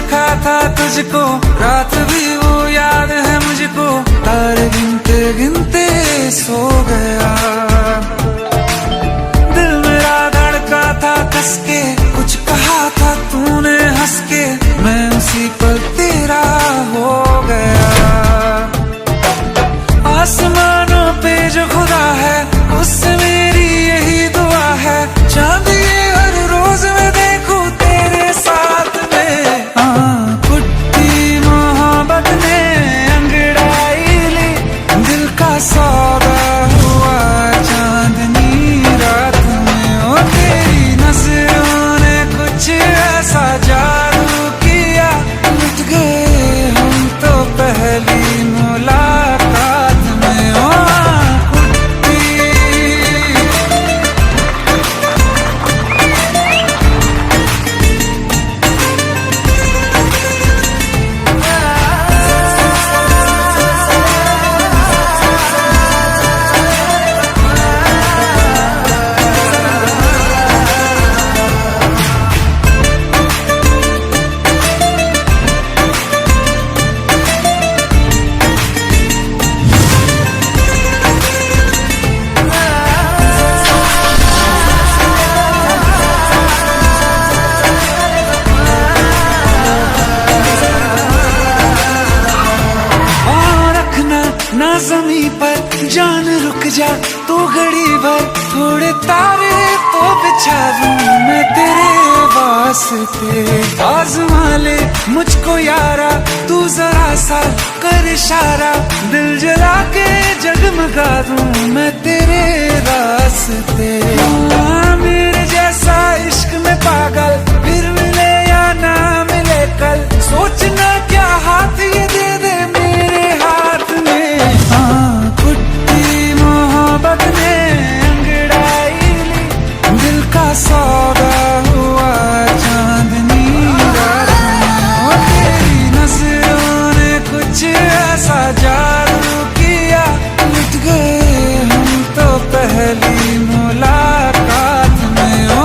देखा था तुझको, रात भी वो याद है मुझको, तारे गिनते गिनते सो गया। दिल मेरा धड़का था कस के, कुछ कहा था तूने हंस के, मैं उसी पर तेरा हो गया। आसमानों पे जो खुदा है, उससे मेरी यही दुआ है, चांद ये हर रोज मैं देखूं तेरे साथ में। कुट्टी मोहब्बत ने अंगड़ाई ली, दिल का सौदा हुआ चांदनी रात में। ओ तेरी नजरों ने कुछ ऐसा जादू किया, लुट गए हम तो पहली मुलाकात में। ओ ना ज़मीं पर जान रुक जा तू घड़ी भर, थोड़े तारे तो बिछा दूं मैं तेरे वास्ते। आज़मा ले मुझको यारा, तू जरा सा कर इशारा, दिल जला के जगमगा दूं मैं तेरे रास्ते। मेरे जैसा इश्क में पागल फिर मिले या ना मिले कल, सोचना क्या हाथ ये दे दे मेरे हाथ में। कुट्टी मोहब्बत ने अंगड़ाई ली, दिल का सौदा हुआ चांदनी रात में। तेरी नजरों ने कुछ ऐसा जादू किया, लुट गए हम तो पहली मुलाकात में। ओ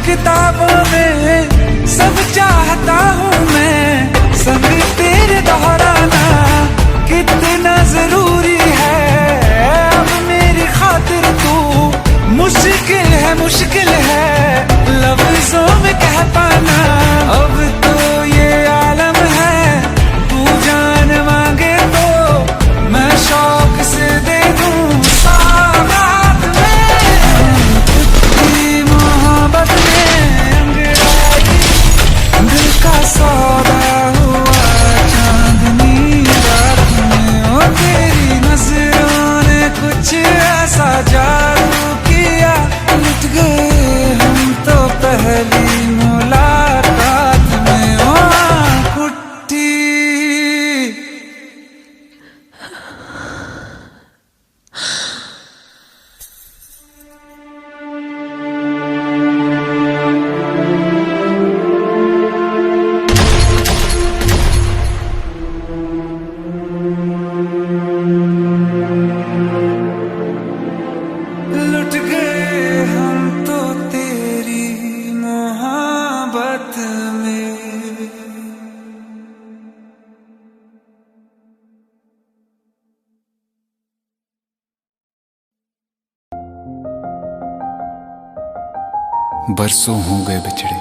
किताबों में सब चाहता हूँ मैं, संग तेरे दोहराना कितना जरूरी है। अब मेरी खातिर तू मुश्किल है लफ्जों में कह पाना। अब तो ये आलम है, तू जान मांगे तो मैं शौक से दे दूँ सौगात में। कुट्टी मोहब्बत दिल का सौदा हुआ चांदनी रात में। ओ तेरी नजरों ने कुछ ऐसा जादू किया, लुट गए हम तो पहली मुलाकात में। ओ कुट्टी बरसों हो गए बिछड़े,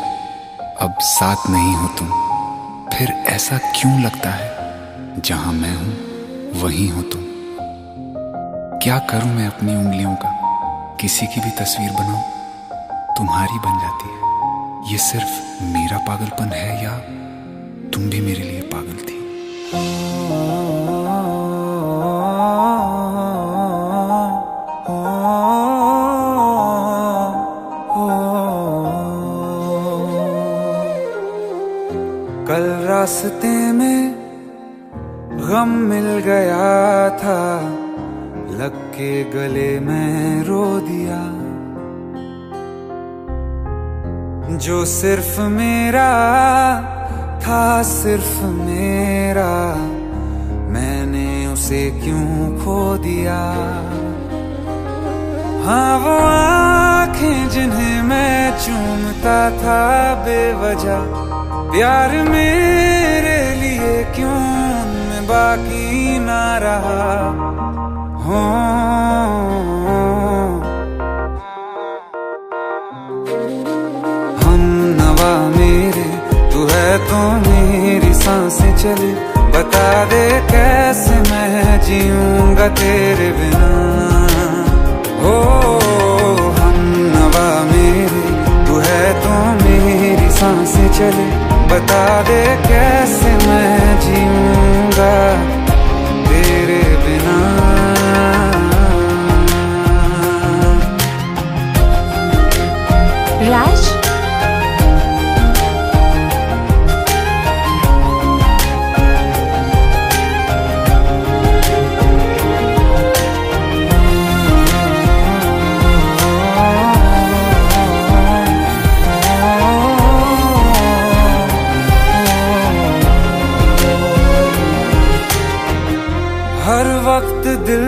अब साथ नहीं हो तुम, फिर ऐसा क्यों लगता है जहां मैं हूं वहीं हो तुम। क्या करूं मैं अपनी उंगलियों का, किसी की भी तस्वीर बनाऊं तुम्हारी बन जाती है। ये सिर्फ मेरा पागलपन है या तुम भी मेरे लिए पागल थी। कल रास्ते में गम मिल गया था, लग के गले में रो दिया। जो सिर्फ मेरा था सिर्फ मेरा, मैंने उसे क्यों खो दिया। हाँ वो आंखें जिन्हें मैं चूमता था बेवजह, प्यार मेरे लिए क्यों उनमें बाकी ना रहा। हो हम नवा मेरे, तू है तो मेरी सांसें चले, बता दे कैसे मैं जीऊंगा तेरे बिना। हो हम नवा मेरे, तू है तो मेरी सांसें चले, बता दे कैसे मैं जीऊंगा तेरे बिना। राज, हर वक्त दिल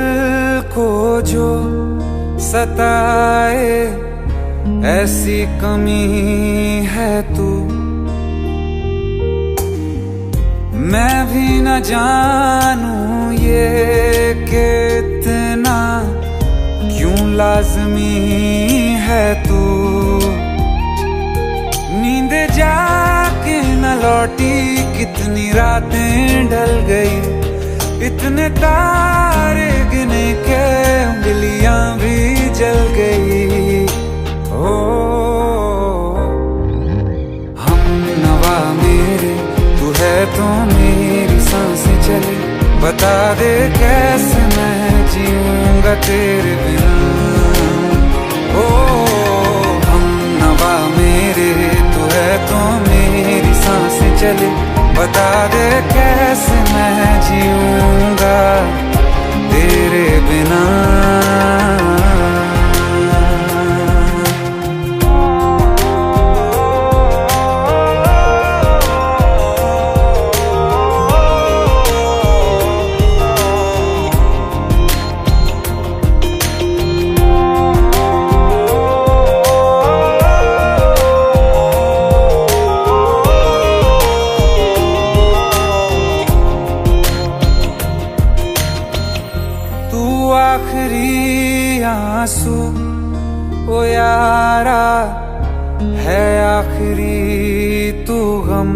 को जो सताए ऐसी कमी है तू, मैं भी न जानूं ये कि इतना क्यों लाज़मी है तू। नींद जाके न लौटी, कितनी रातें ढल गई, इतने तारे गिने के उंगलियां भी जल गई। ओ हम नवा मेरे, तू है तो मेरी सांसें चले, बता दे कैसे मैं जीऊंगा तेरे बिना। ओ हम नवा मेरे, तू है तो मेरी सांसें चले, बता दे कैसे मैं जीऊंगा तेरे बिना। आखिरी आंसू ओ यारा है, आखिरी तू गम।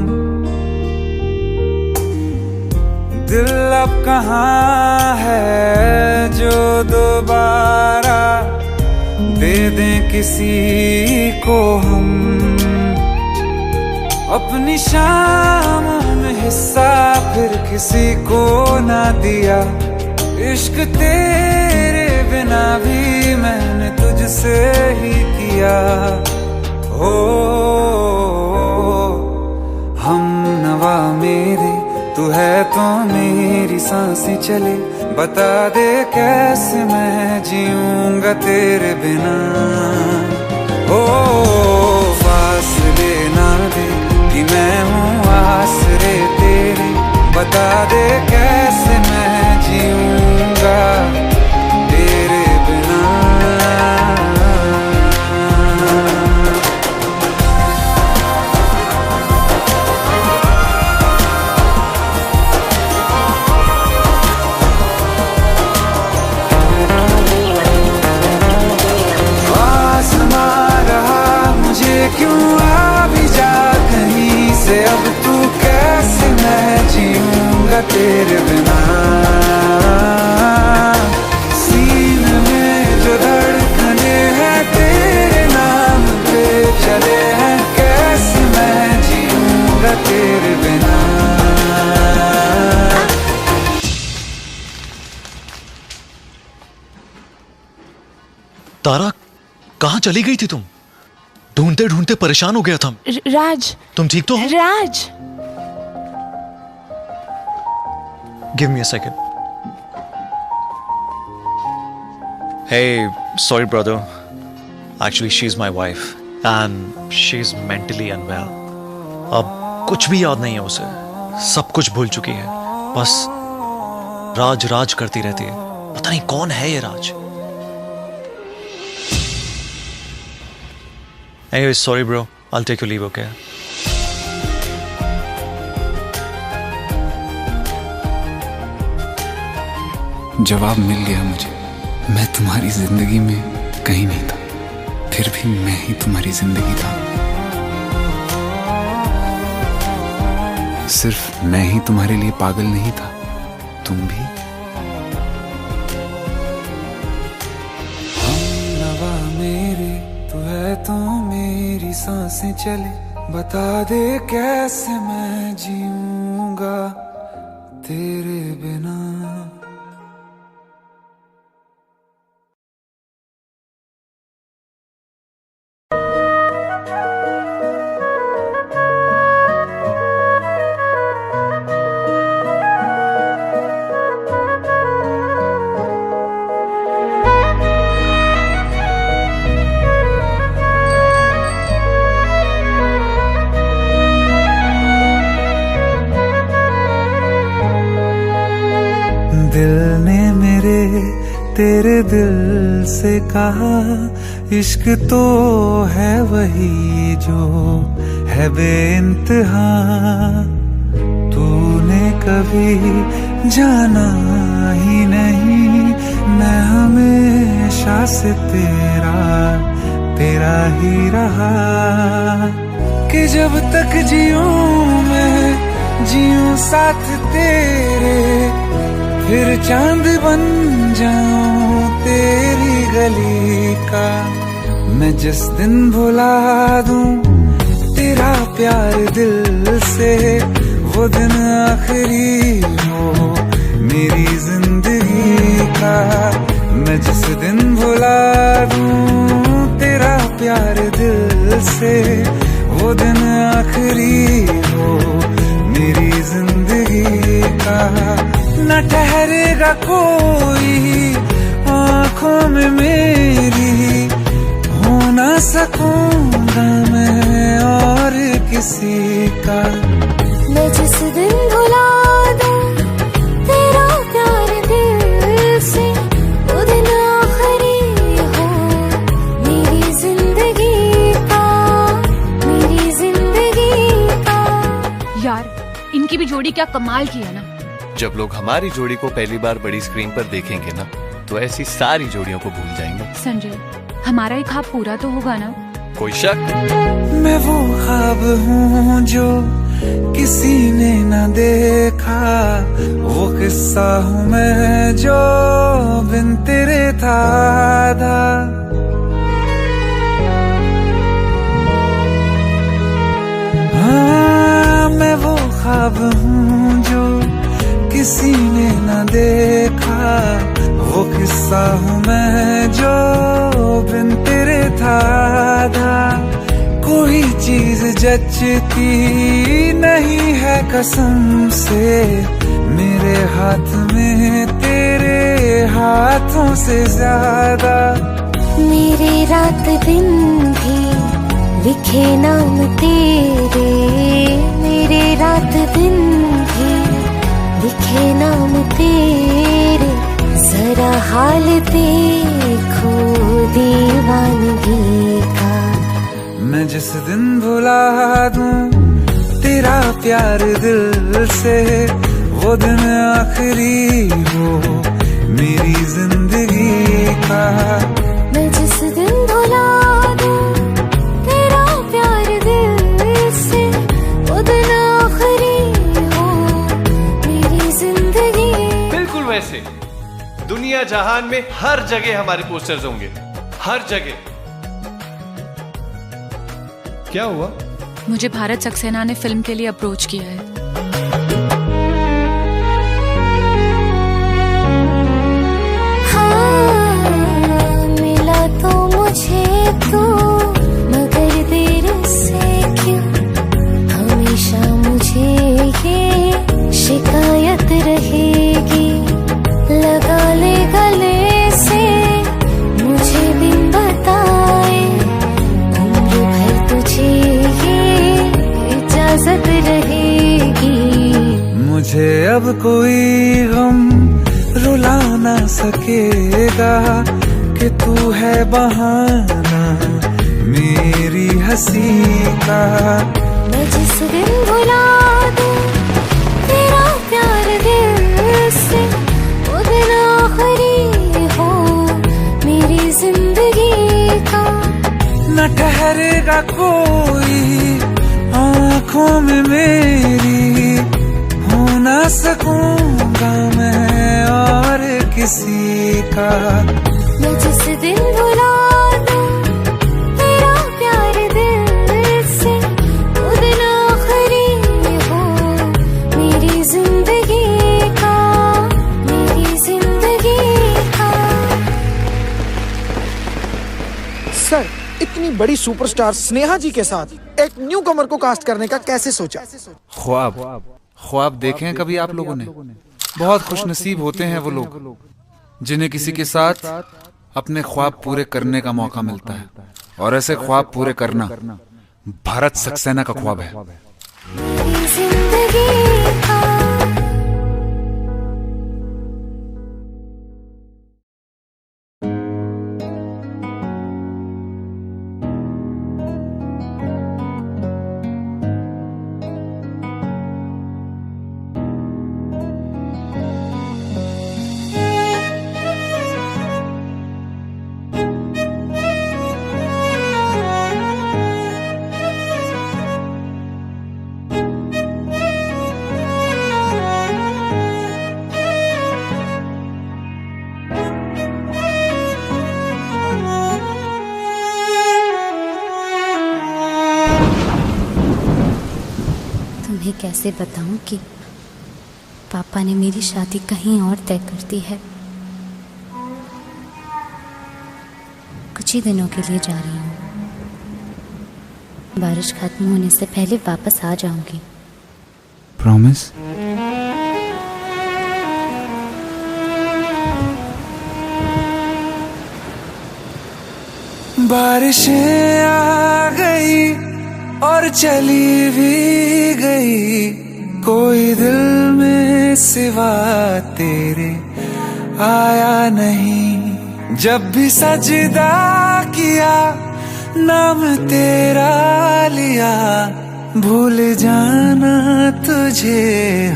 दिल अब कहाँ है जो दोबारा दे दें किसी को हम। अपनी शामों में हिस्सा फिर किसी को ना दिया, इश्क तेरे बिना भी मैंने तुझसे ही किया। हो हम नवा मेरे, तू है तो मेरी सांसें चले, बता दे कैसे मैं जीऊंगा तेरे बिना। ओ फासले ना दे कि मैं हूँ आसरे तेरे, बता दे कैसे मैं जीऊंगा तेरे बिना। आसमां रहा मुझे क्यों आ भी जा कहीं से, अब तू कैसे मैं जीऊंगा तेरे बिना। सीने में जो धड़कने हैं तेरे नाम पे चले हैं, कैसे मैं जीऊंगा तेरे बिना। तारा, कहाँ चली गई थी तुम? ढूंढते ढूंढते परेशान हो गया था। राज, तुम ठीक तो हो? राज, Give me a second. Hey, sorry brother. Actually, she's my wife and she's mentally unwell. अब कुछ भी याद नहीं है उसे, सब कुछ भूल चुकी है। बस राज राज करती रहती है। पता नहीं कौन है ये राज। Anyway, sorry bro, I'll take your leave, okay? जवाब मिल गया मुझे। मैं तुम्हारी जिंदगी में कहीं नहीं था, फिर भी मैं ही तुम्हारी जिंदगी था। सिर्फ मैं ही तुम्हारे लिए पागल नहीं था, तुम भी। हमनवा मेरे तू है तो मेरी सांसें चले, बता दे कैसे मैं जीऊंगा तेरे बिना। दिल ने मेरे तेरे दिल से कहा, इश्क तो है वही जो है बेइंतहा। तूने कभी जाना ही नहीं, मैं हमेशा से तेरा ही रहा। कि जब तक जीऊं मैं जीऊं साथ तेरे, फिर चांद बन जाऊं तेरी गली का। मैं जिस दिन भुला दूं तेरा प्यार दिल से, वो दिन आखिरी हो मेरी जिंदगी का। मैं जिस दिन भुला दूं तेरा प्यार दिल से, वो दिन आखिरी हो मेरी जिंदगी का। न ठहरेगा कोई आँखों में मेरी, हो ना सकूंगा मैं और किसी का। मैं जिस दिन भुला दूं तेरा प्यार दिल से, वो दिन आखिरी हो मेरी जिंदगी का, मेरी जिंदगी का। यार इनकी भी जोड़ी क्या कमाल की है ना। जब लोग हमारी जोड़ी को पहली बार बड़ी स्क्रीन पर देखेंगे ना, तो ऐसी सारी जोड़ियों को भूल जाएंगे। संजय, हमारा एक ख्वाब पूरा तो होगा ना? कोई शक? मैं वो ख्वाब हूँ जो किसी ने न देखा, वो किस्सा हूँ मैं जो बिन तेरे था आधा। हाँ, मैं वो ख्वाब हूँ जो किसी ने न देखा, वो किस्सा हूँ मैं जो बिन तेरे था आधा। कोई चीज जचती नहीं है कसम से, मेरे हाथ में तेरे हाथों से ज्यादा। मेरे रात दिन भी लिखे नाम तेरे, मेरे रात दिन भी लिखे नाम तेरे। जरा हाल देखो दीवानगी का। मैं जिस दिन भुला दूं तेरा प्यार दिल से, वो दिन आखिरी हो मेरी जिंदगी का। मैं जिस दिन भुला दूं तेरा प्यार दिल से, वो दिन आखिरी हो मेरी जिंदगी। बिल्कुल वैसे दुनिया जहान में हर जगह हमारे पोस्टर्स होंगे, हर जगह। क्या हुआ? मुझे भारत सक्सेना ने फिल्म के लिए अप्रोच किया है। हाँ, मिला तो मुझे तो, मगर देर से क्यों हमेशा मुझे ये शिकायत रहेगी। लगा ले गले से मुझे बिन बताए, उम्र भर तुझे ये इजाजत रहेगी। मुझे अब कोई गम रुला ना सकेगा कि तू है बहाना मेरी हंसी का। मैं जिस दिन भुला दूं तेरा प्यार दिल से, वो दिन आखिरी हो मेरी जिंदगी का। न ठहरेगा कोई आँखों में मेरी, हो ना सकूंगा मैं और किसी का। मैं जिस दिन भुला दूं तेरा प्यार दिल से, वो दिन आखिरी हो मेरी जिंदगी का, मेरी जिंदगी का। सर, इतनी बड़ी सुपरस्टार स्नेहा जी के साथ एक न्यू कमर को कास्ट करने का कैसे सोचा? ख्वाब देखे हैं कभी आप लोगों ने? बहुत खुशनसीब होते हैं वो लोग जिन्हें किसी के साथ अपने ख्वाब पूरे करने का मौका मिलता है, और ऐसे ख्वाब पूरे करना भारत सक्सेना का ख्वाब है। मेरी जिंदगी का। तुम्हें कैसे बताऊं कि पापा ने मेरी शादी कहीं और तय कर दी है। कुछ ही दिनों के लिए जा रही हूँ, बारिश खत्म होने से पहले वापस आ जाऊंगी। प्रॉमिस? बारिशें आ गई और चली भी गई, कोई दिल में सिवा तेरे आया नहीं। जब भी सजदा किया नाम तेरा लिया, भूल जाना तुझे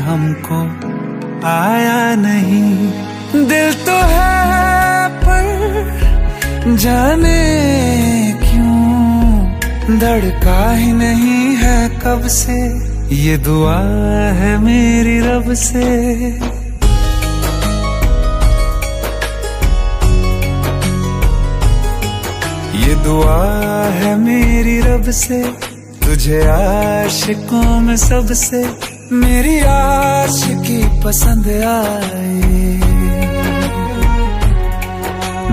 हमको आया नहीं। दिल तो है पर जाने क्यों धड़का ही नहीं है कब से, ये दुआ है मेरी रब से। ये दुआ है मेरी रब से, तुझे आशिकों में सबसे मेरी आशिकी पसंद आए,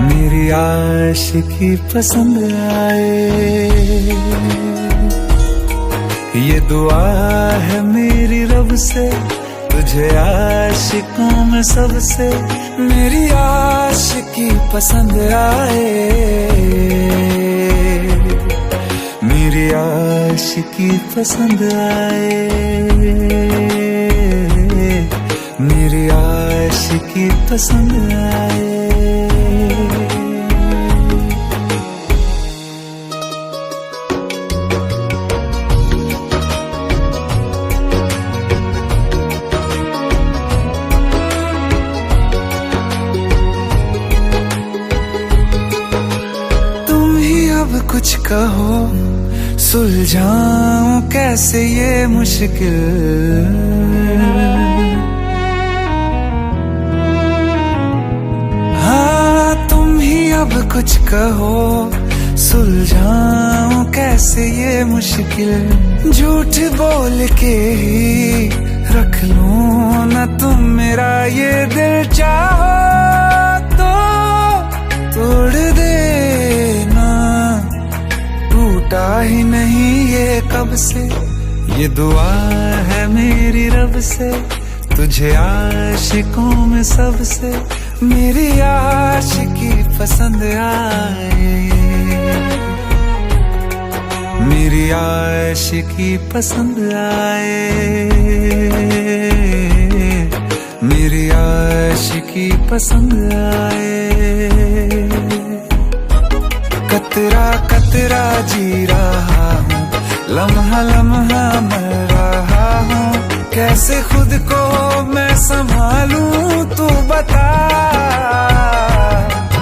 मेरी आशिकी पसंद आए। ये दुआ है मेरी रब से, तुझे आशिकों में सबसे मेरी आशिकी पसंद आए, मेरी आशिकी पसंद आए, मेरी आशिकी पसंद आए। कुछ कहो सुलझाऊं कैसे ये मुश्किल, हाँ तुम ही अब कुछ कहो सुलझाऊं कैसे ये मुश्किल। झूठ बोल के ही रख लूं ना तुम मेरा ये दिल, चाहो तो तोड़ देना, टूटा ही नहीं ये कब से। ये दुआ है मेरी रब से, तुझे आशिकों में सबसे मेरी आशिकी पसंद आए, मेरी आशिकी पसंद आए, मेरी आशिकी पसंद आए। कतरा कतरा जी रहा हूँ, लम्हा लम्हा मर रहा हूँ, कैसे खुद को मैं संभालूं तू बता।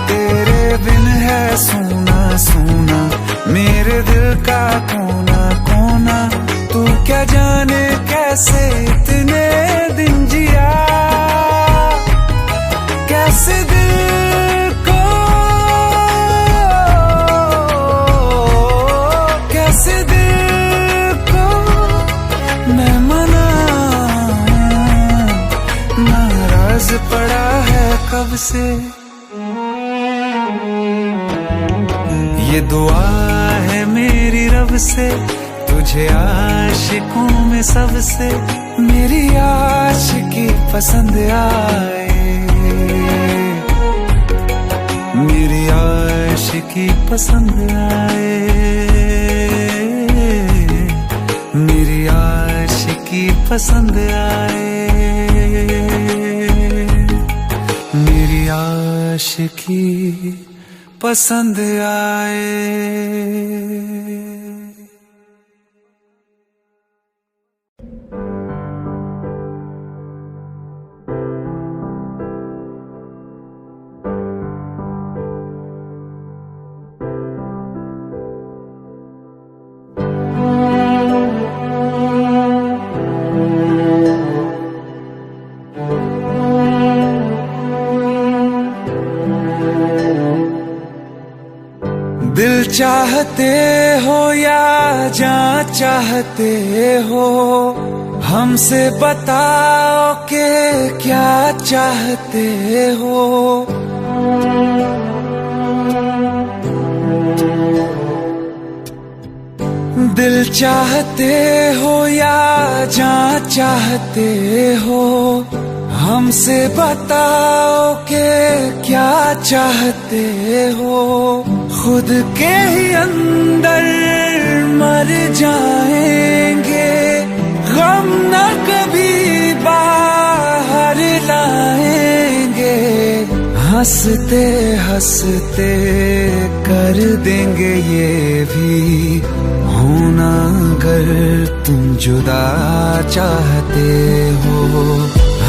तेरे बिन है सूना सूना मेरे दिल का कोना कोना, तू क्या जाने कैसे इतने दिन जिया, कैसे दिल को, कैसे दिल को मैं मनाऊं, नाराज पड़ा है कब से। ये दुआ है मेरी रब से, तुझे आशिकों में सबसे मेरी आशिकी पसंद आए, मेरी आशिकी पसंद आए, मेरी आशिकी पसंद आए, मेरी आशिकी पसंद आए। दिल चाहते हो या जान चाहते हो, हमसे बताओ कि क्या चाहते हो। दिल चाहते हो या जान चाहते हो, हमसे बताओ कि क्या चाहते हो। खुद के ही अंदर मर जाएंगे, गम न कभी बाहर लाएंगे, हंसते हंसते कर देंगे ये भी होना अगर तुम जुदा चाहते हो।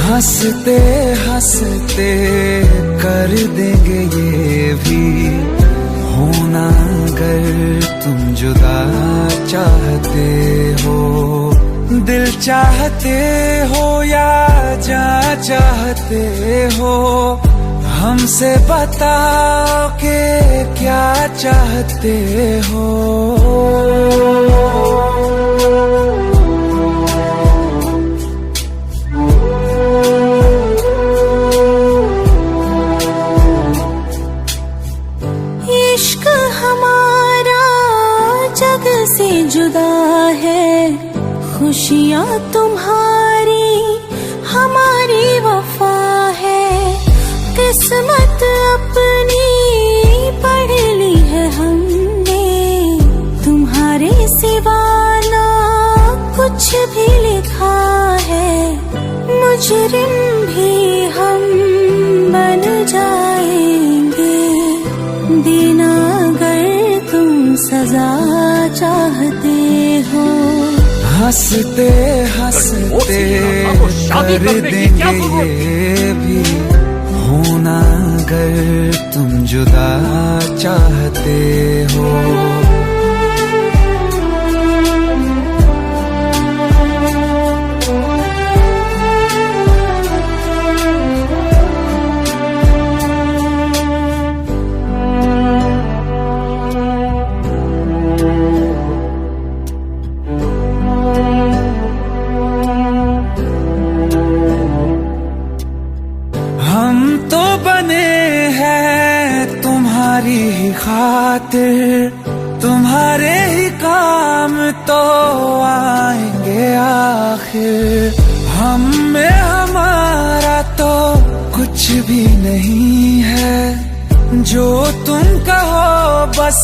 हंसते हंसते कर देंगे ये भी होना अगर तुम जुदा चाहते हो। दिल चाहते हो या जान चाहते हो, हमसे बताओ कि क्या चाहते हो। इश्क हमारा जग से जुदा है, खुशियाँ तुम्हारी हमारी वफा है। किस्मत अपनी पढ़ ली है हमने, तुम्हारे सिवा ना कुछ भी लिखा है। मुजरिम भी हम बन जाएंगे, देना अगर तुम सजा चाहते हो। हंसते हंसते कर देंगे ये भी होना अगर तुम जुदा चाहते हो। तुम्हारी ही खातिर, तुम्हारे ही काम तो आएंगे आखिर। हम में हमारा तो कुछ भी नहीं है, जो तुम कहो बस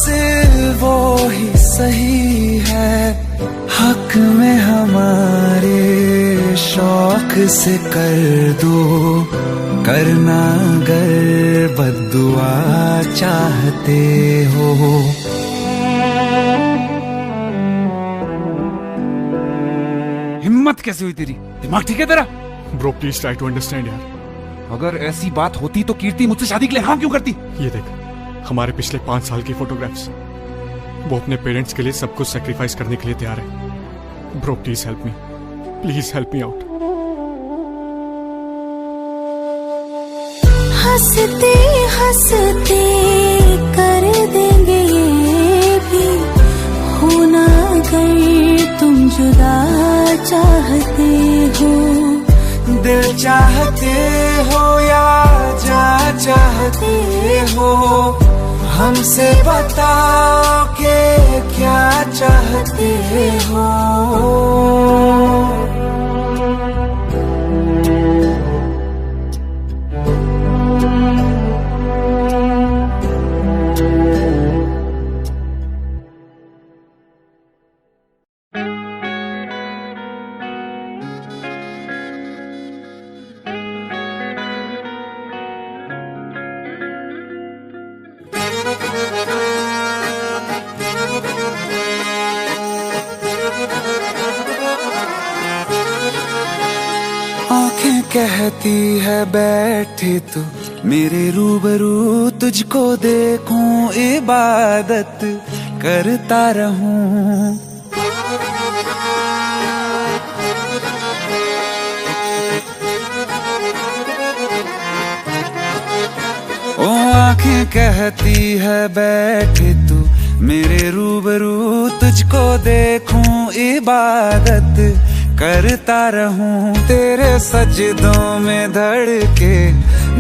वो ही सही है, हक में हमारे शौक से कर दो, करना अगर बद्दुआ चाहते हो। हिम्मत कैसे हुई तेरी? दिमाग ठीक है तेरा? Bro please try to understand यार। अगर ऐसी बात होती तो कीर्ति मुझसे शादी के लिए हाँ क्यों करती? ये देख, हमारे पिछले 5 साल की फोटोग्राफ्स, वो अपने पेरेंट्स के लिए सब कुछ सेक्रीफाइस करने के लिए तैयार है। Bro please help me, please help me out. हंसते हंसते कर देंगे ये भी, होना अगर तुम जुदा चाहते हो। दिल चाहते हो या जा चाहते हो, हमसे बताओ कि क्या चाहते हो। आंखें कहती है बैठे तू मेरे रूबरू, तुझको देखूं इबादत करता रहूं। ओ आंखें कहती है बैठे तू मेरे रूबरू, तुझको देखूं इबादत करता रहूं। तेरे सजदों में धड़के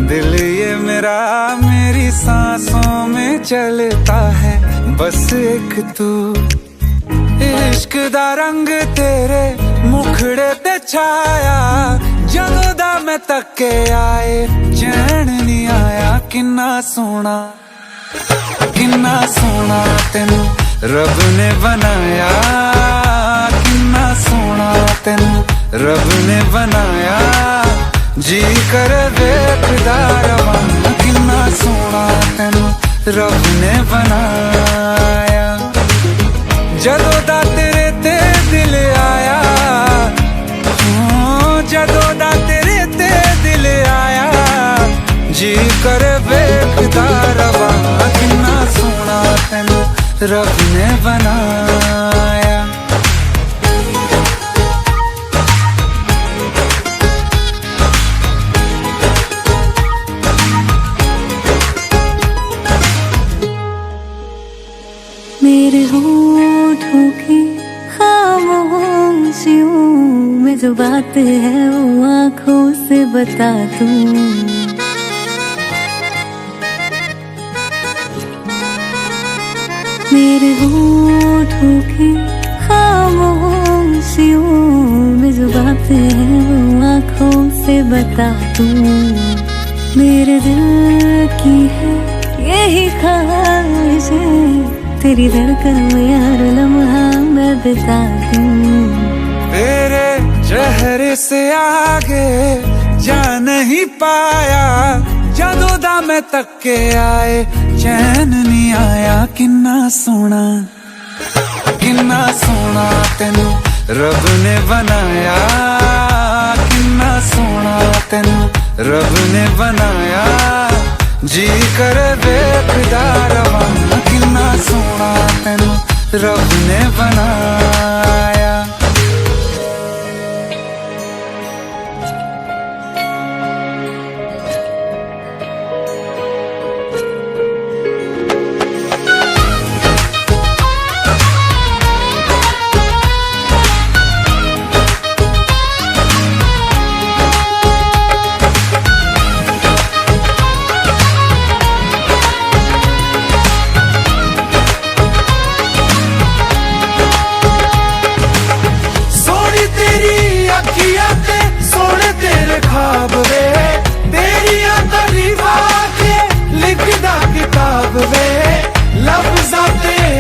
दिल ये मेरा, मेरी सांसों में चलता है बस एक तू। इश्क दा रंग तेरे मुखड़े ते छाया, जदों दा मैं तके आए चैन नहीं आया। किन्ना सोना तेनू रब ने बनाया, किन्ना सोना तेनू रब ने बनाया। जी कर देखदा रवां, किन्ना सोना तेनू रब ने बनाया। जदों दा तेरे ते दिल आया, जदों दा तेरे ते दिल आया, जी कर देखदा रवां, किन्ना सोना तेनू रब ने बनाया। मेरे होठों की खामोशियों में जो बात है वो आँखों से बता दूं। मेरे होठों की खामोशियों में जो बात है वो आँखों से बता दूं। मेरे दिल की है यही ख्वाहिश है, तेरी धड़कन में हर लम्हा मैं बिता दूं। तेरे चेहरे से आगे जा नहीं पाया, जदों दा मैं तके आए चैन नहीं आया। किन्ना सोना तेनू रब ने बनाया, किन्ना सोना तेनू रब ने बनाया। जी कर देखदा रवां, किन्ना सोना तेनू रब ने बनाया।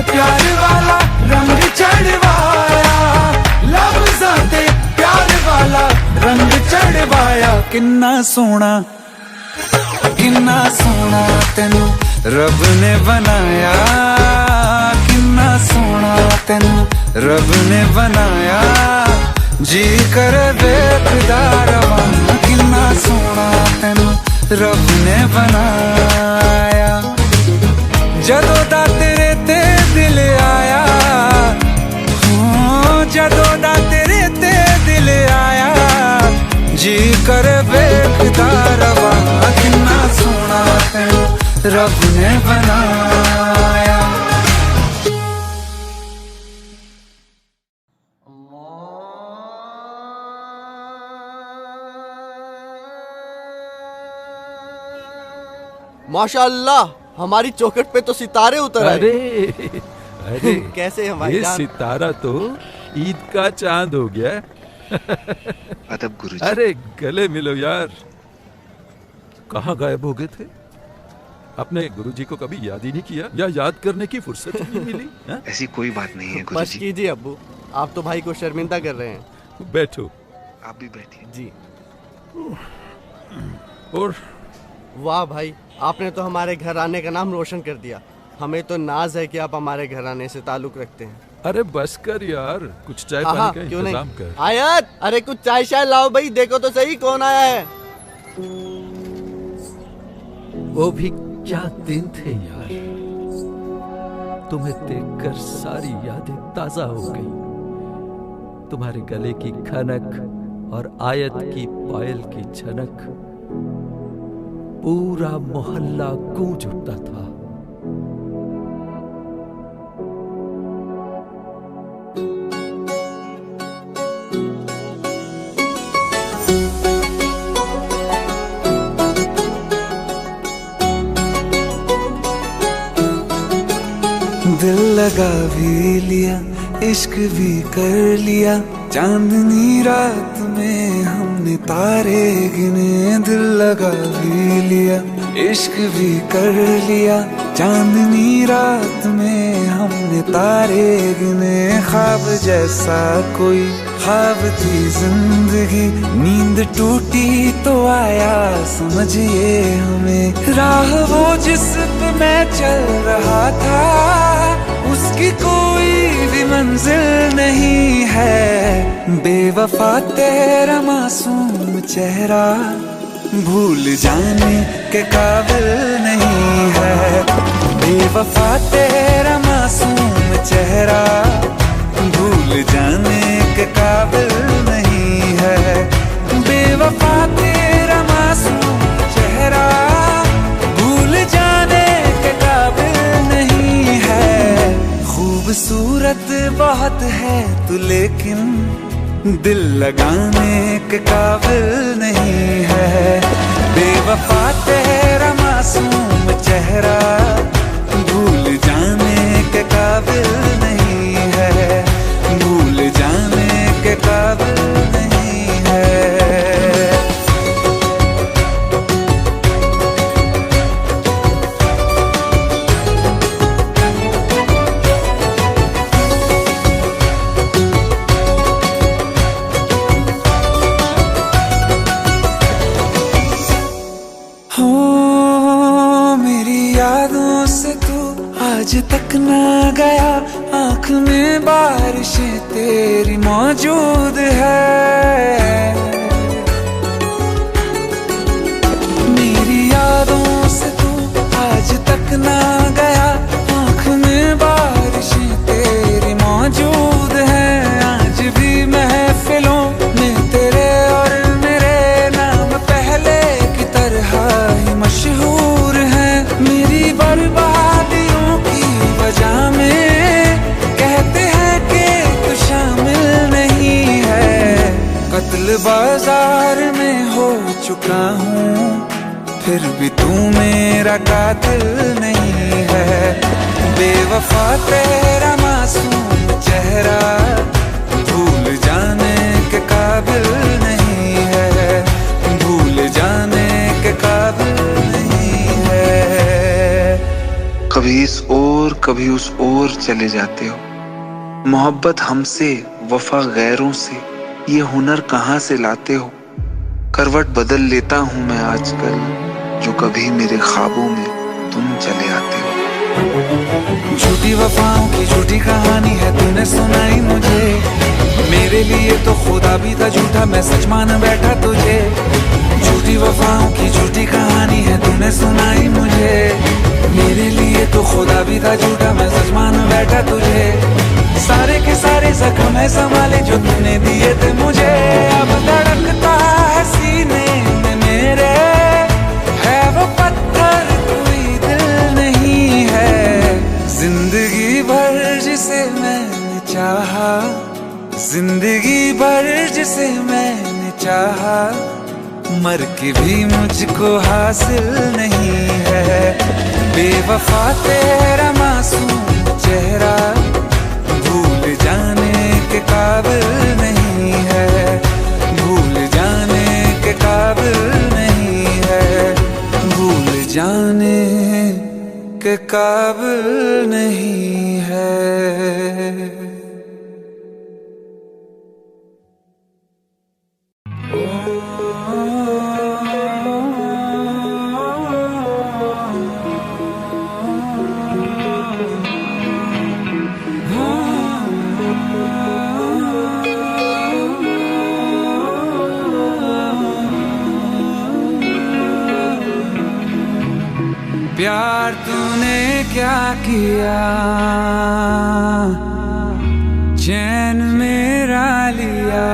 प्यार वाला किन्ना सोना तेनू रब ने बनाया, किन्ना सोना तेनू रब ने बनाया, जी कर वेखदा रवां, किन्ना सोना तेनू रब ने बनाया। जदों दा तेरे ते दिल आया, जदों दा तेरे ते दिल आया, जी कर वेखदा रवां, किन्ना सोना तेनू रब ने बनाया। माशाअल्लाह, हमारी चौखट पे तो सितारे उतर आए। अरे कैसे हमारे ये सितारा तो ईद का चांद हो गया। अदब गुरुजी। अरे गले मिलो यार, कहाँ गायब हो गए थे? अपने गुरुजी को कभी याद ही नहीं किया, या याद करने की फुर्सत ही नहीं मिली? ऐसी कोई बात नहीं है बस गुरुजी। कीजिए अब्बू, आप तो भाई को शर्मिंदा कर रहे हैं। बैठो। आप भी बैठिए जी। और वाह भाई, आपने तो हमारे घराने का नाम रोशन कर दिया। हमें तो नाज है कि आप हमारे घराने से ताल्लुक रखते हैं। अरे बस कर यार, कुछ चाय पानी का इंतजाम कर। आयत, अरे कुछ चाय शाय लाओ भाई, देखो तो सही कौन आया है। वो भी क्या दिन थे यार, तुम्हें देखकर सारी यादें ताजा हो गई। तुम्हारे गले की खनक और आयत की पायल की झनक, पूरा मोहल्ला गूंज उठता था। दिल लगा भी लिया, इश्क भी कर लिया, चांदनी रात में हमने तारे गिने। दिल लगा भी लिया, इश्क भी कर लिया, चांदनी रात में हमने तारे गिने। ख्वाब जैसा कोई ख्वाब थी जिंदगी, नींद टूटी तो आया समझिए हमें। राह वो जिस पे मैं चल रहा था, उसकी कोई भी मंजिल नहीं है। बेवफा तेरा मासूम चेहरा भूल जाने के काबिल नहीं है। बेवफा तेरा मासूम चेहरा भूल जाने के काबिल नहीं है। बेवफा तेरा मासूम चेहरा भूल जाने के काबिल नहीं है। खूबसूरत बहुत है तू लेकिन दिल लगाने के काबिल नहीं है। बेवफा तेरा मासूम चेहरा भूल जाने के काबिल नहीं है। भूल जाने के काबिल नहीं है। आज तक ना गया, आँख में बारिशें तेरी मौजूद है। मेरी यादों से तू आज तक ना गया, आँख में बारिशें तेरी मौजूद है। आज भी महफिलों में तेरे और मेरे नाम पहले की तरह ही मशहूर है। मेरी बर्बादियों की वजह में कहते हैं कि तू शामिल नहीं है। कत्ल बाजार में हो चुका हूँ, फिर भी तू मेरा कातिल नहीं है। बेवफा तेरा मासूम चेहरा भूल जाने के काबिल नहीं है। भूल जाने के काबिल नहीं है। कभी इस ओर कभी उस ओर चले जाते हो। मोहब्बत हमसे, वफा गैरों से, ये हुनर कहाँ से लाते हो। करवट बदल लेता हूँ मैं आजकल, जो कभी मेरे ख्वाबों में तुम चले आते हो। झूठी वफाओं की झूठी कहानी है तूने सुनाई मुझे, मेरे लिए तो खुदा भी था झूठा, मैं सच मान बैठा तुझे। झूठी वफाओं की झूठी कहानी है तूने सुनाई मुझे, मेरे लिए तो खुदा भी था झूठा, मैं सच मान बैठा तुझे। सारे के सारे जख्म है संभाले जो तूने दिए थे मुझे, अब धड़कता है सीने में मेरे, है वो पत्थर कोई दिल नहीं है। जिंदगी भर जिसे मैंने चाहा, जिंदगी भर जिसे मैंने चाहा, मर के भी मुझको हासिल नहीं है। बेवफा तेरा मासूम चेहरा भूल जाने के काबिल नहीं है, भूल जाने के काबिल नहीं है, भूल जाने के काबिल नहीं है। प्यार तूने क्या किया, चैन मेरा लिया,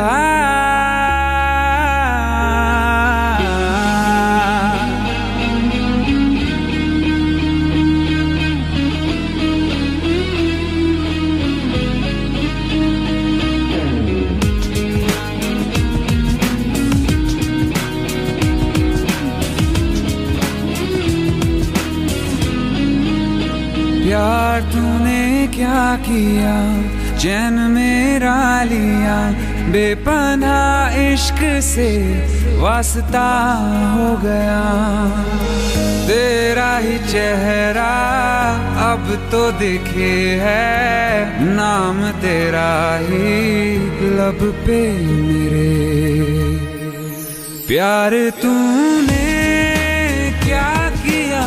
प्यार तूने क्या किया, चैन मेरा लिया, बेपनाह इश्क से वास्ता हो गया। तेरा ही चेहरा अब तो दिखे है, नाम तेरा ही लब पे मेरे। प्यार तूने क्या किया,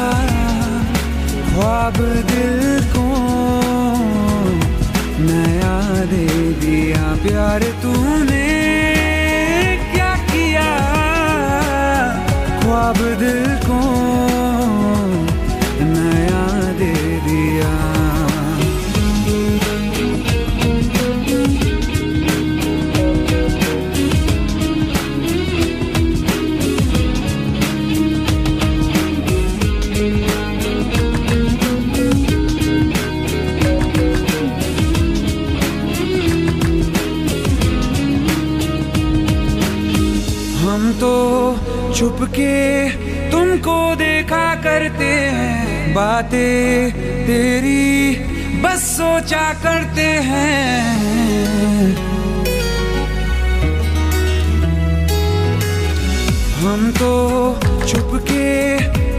ख्वाब दिल को नया दे दिया। प्यार तूने क्या किया, ख्वाब दिल को नया दे दिया। हम तो छुप के तुमको देखा करते हैं, बातें तेरी बस सोचा करते हैं। हम तो छुप के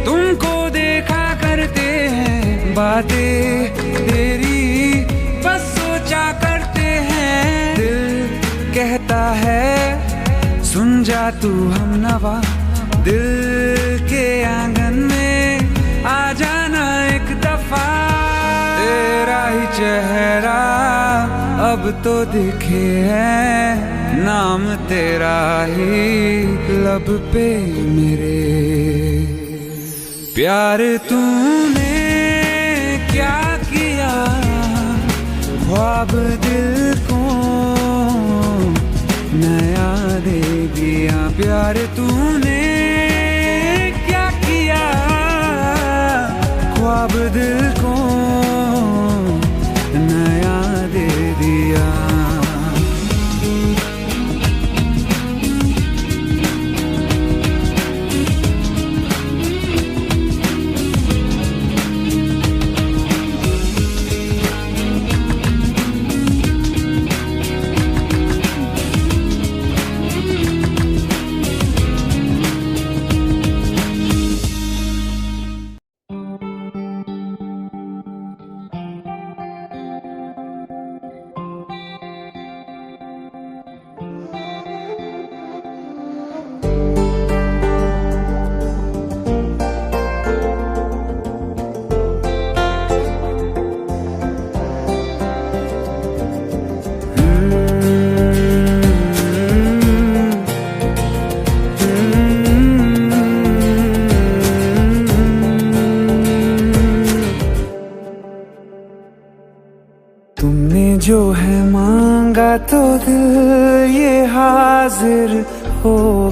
तुमको देखा करते हैं, बातें तेरी बस सोचा करते हैं। दिल कहता है सुन जा तू हम नवा, दिल के आंगन में आ जाना एक दफा। तेरा ही चेहरा अब तो दिखे है, नाम तेरा ही लब पे मेरे। प्यार तूने क्या किया, ख्वाब दिल को नया दे दिया। प्यार तूने क्या किया, ख्वाब दिल को नया दे दिया।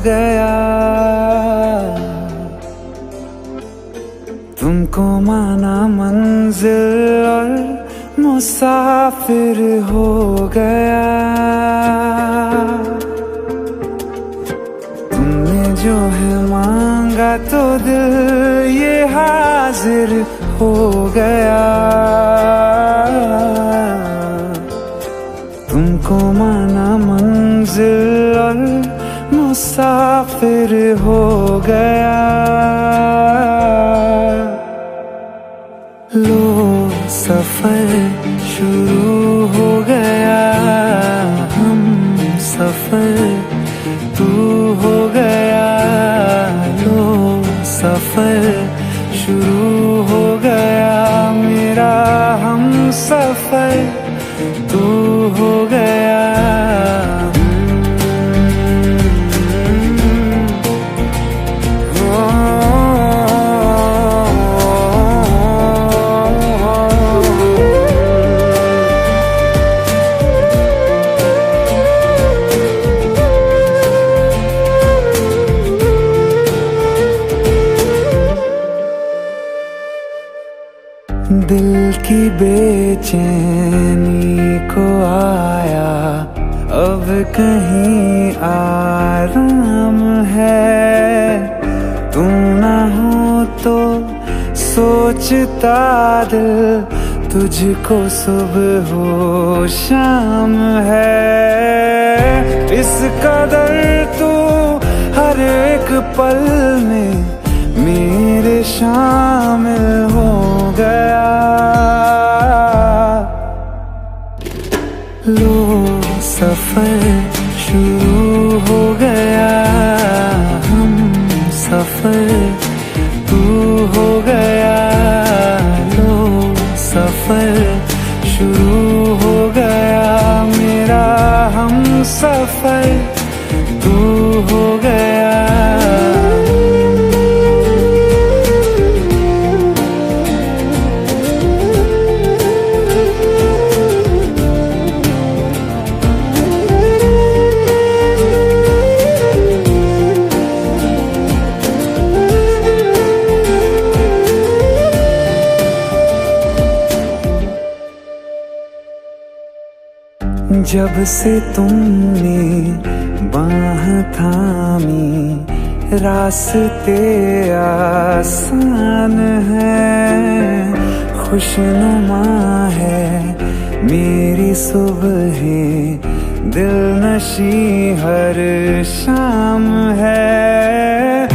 गया। तुमको माना मंजिल और मुसाफिर हो गया। तुमने जो है मांगा तो दिल ये हाजिर हो गया। तुमको माना मंजिल और मुसाफिर हो गया। लो सफर शुरू हो गया। हम सफर तू हो गया। लो सफर शुरू हो गया। मेरा हम सफर तू हो गया। दिल की बेचैनी को आया अब कहीं आराम है। तू ना हो तो सोचता दिल तुझको सुबह हो शाम है। इस कदर तू हर एक पल में मेरे शामिल हो गया। लो सफर शुरू हो गया। हम सफर तू हो गया। लो सफर शुरू हो गया। मेरा हम सफर तू हो गया। जब से तुमने बाह थामी रास्ते आसान है। खुशनुमा है मेरी सुबहें, दिल नशी हर शाम है।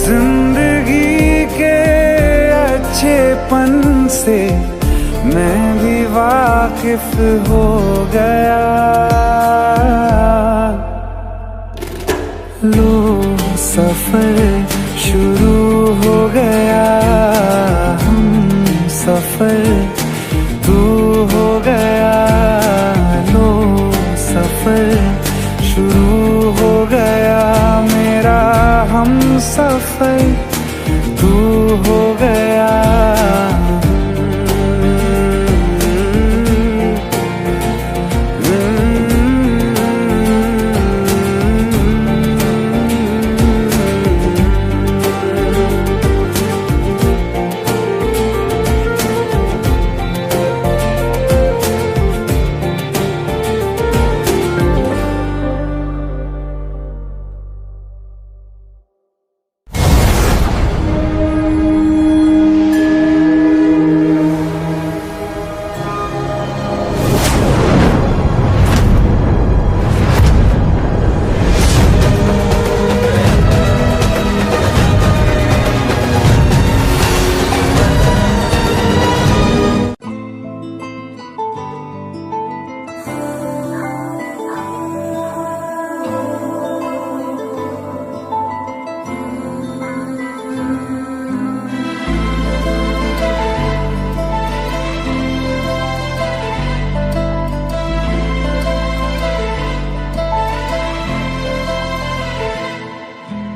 जिंदगी के अच्छेपन से मैं भी वाकिफ हो गया। लो सफर शुरू हो गया। हम सफर तू हो गया। लो सफर शुरू हो गया। मेरा हम सफर तू हो गया।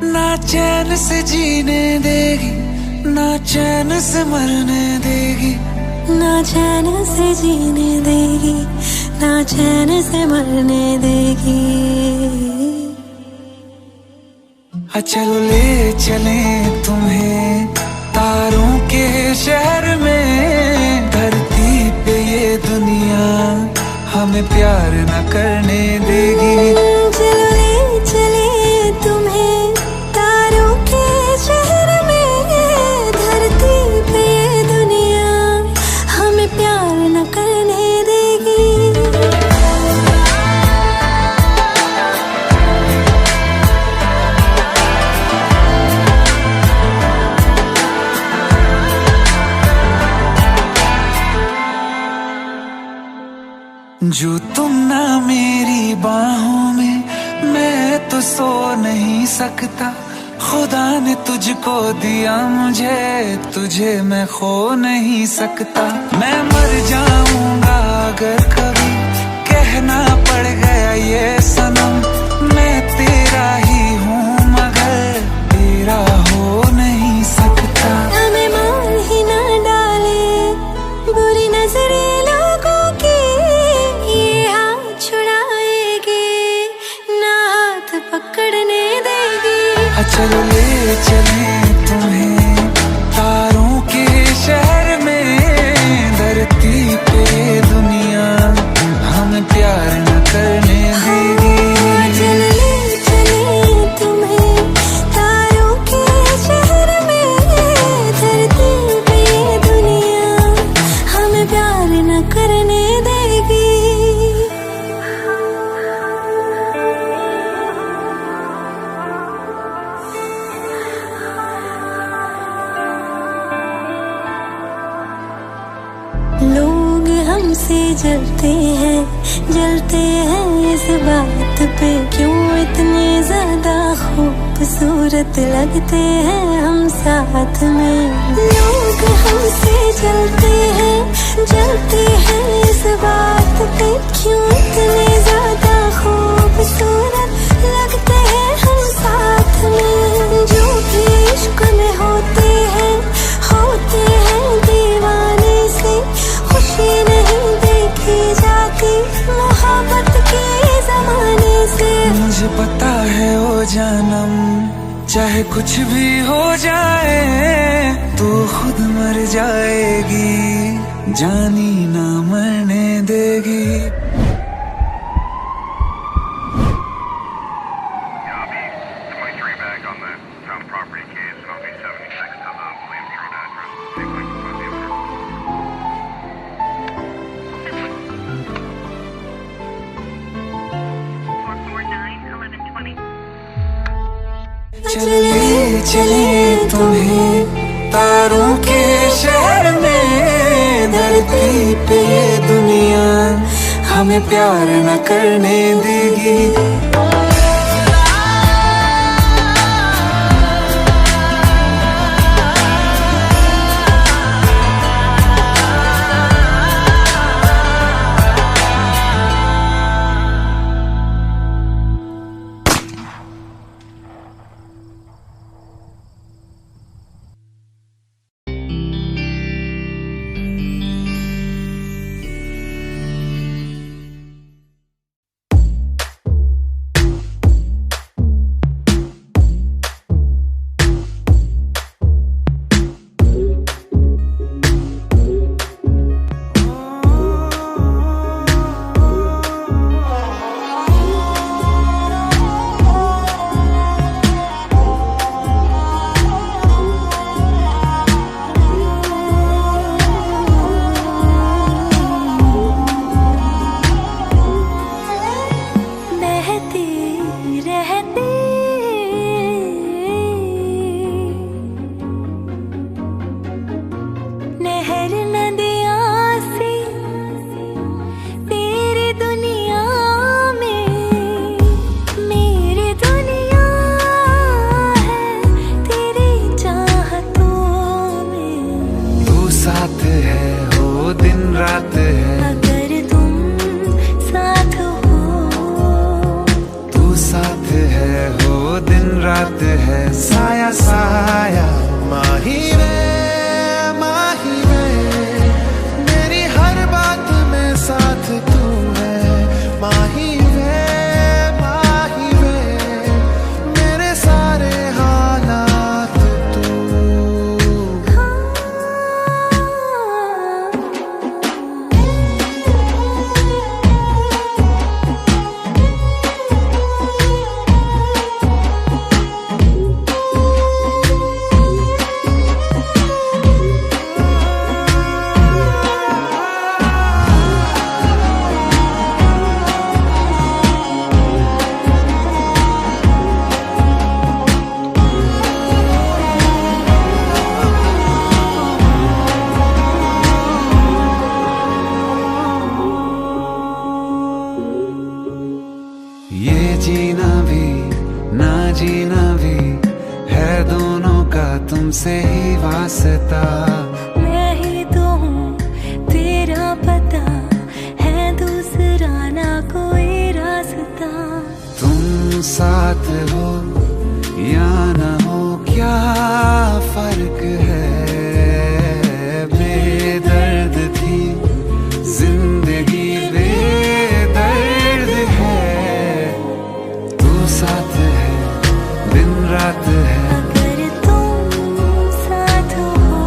ना चैन से जीने देगी, ना चैन से मरने देगी। ना चैन से जीने देगी, ना चैन से मरने देगी। चलो ले चले तुम्हें तारों के शहर में। धरती पे ये दुनिया हमें प्यार न करने देगी। चलो ले चले तुम्हें तारों के शहर में। धरती पे ये दुनिया हमें प्यार न करने देगी। जो तुम ना मेरी बाहों में, मैं तो सो नहीं सकता। खुदा ने तुझको दिया मुझे, तुझे मैं खो नहीं सकता। मैं मर जाऊंगा अगर कभी कहना पड़ गया ये सनम। मैं तेरा ही हूँ मगर तेरा हो नहीं सकता। हमें मार ही ना डाले बुरी नजरे लोगों की, ये हाथ छुड़ाएगी ना हाथ पकड़ने देगी। चलो ले चले तुम्हें तारों के शहर में। धरती पे दुनिया हमें प्यार न करने देगी। चलो ले चले तुम्हें तारों के शहर में। धरती पे दुनिया हमें प्यार न करने देगी। लोग हमसे जलते हैं इस बात पे, क्यों इतने ज्यादा खूबसूरत लगते हैं हम साथ में। लोग हमसे जलते हैं इस बात पे, क्यों इतने ज्यादा खूबसूरत लगते हैं हम साथ में। जो भी इश्क में होते हैं दीवाने से, खुशी नहीं देखी जाती मोहब्बत के जमाने से। मुझे पता है ओ जानम, चाहे कुछ भी हो जाए तू खुद मर जाएगी, जानी ना मरने देगी। चले चले तुम्हें तारों के शहर में। धरती पे ये दुनिया हमें प्यार न करने देगी। रात है साया साया माही वे मेरी हर बात में साथ तू है माही वे मेरे सारे तुमसे ही वास्ता। मैं ही तो हूँ तेरा पता, है दूसरा ना कोई रास्ता। तुम साथ हो या न हो क्या फर्क है, बेदर्द थी जिंदगी बेदर्द है। तू साथ है दिन रात है, अगर तुम साथ हो,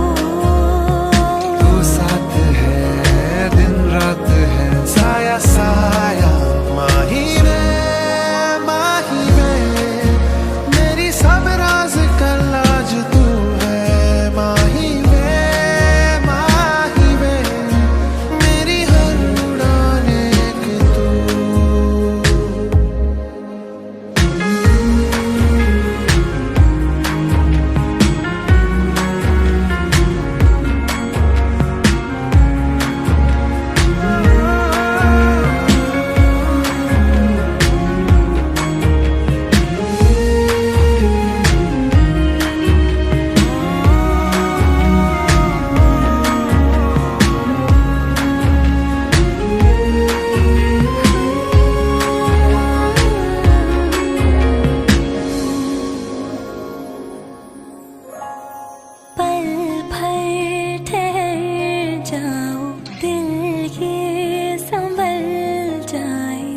तू साथ है दिन रात है। साया साया माही में मेरी सब राज का लाज तू है। माही में मेरी हर उड़ान एक तू। पल भर ठहर जाओ, दिल ये संभल जाए।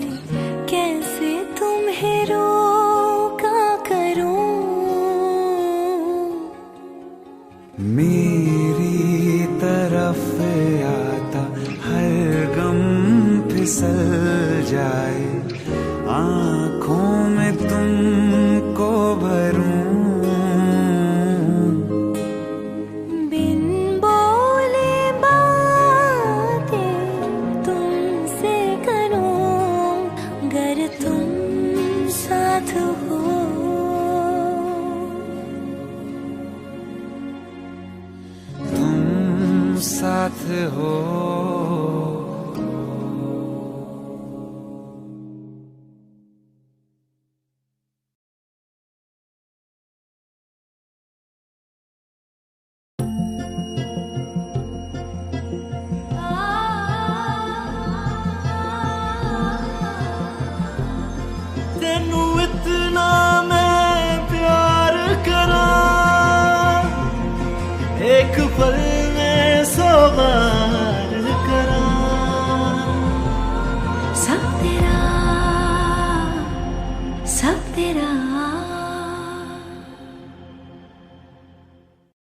कैसे तुम्हें रोका करूं, मेरी तरफ आता हर गम फिसल जाए। आँखों में तुमको भरूं, बिन बोले बातें तुमसे करूं। अगर तुम साथ हो, तुम साथ हो। तेनू इतना मैं प्यार करा, एक पल में 100 बार करा। सब तेरा, सब तेरा।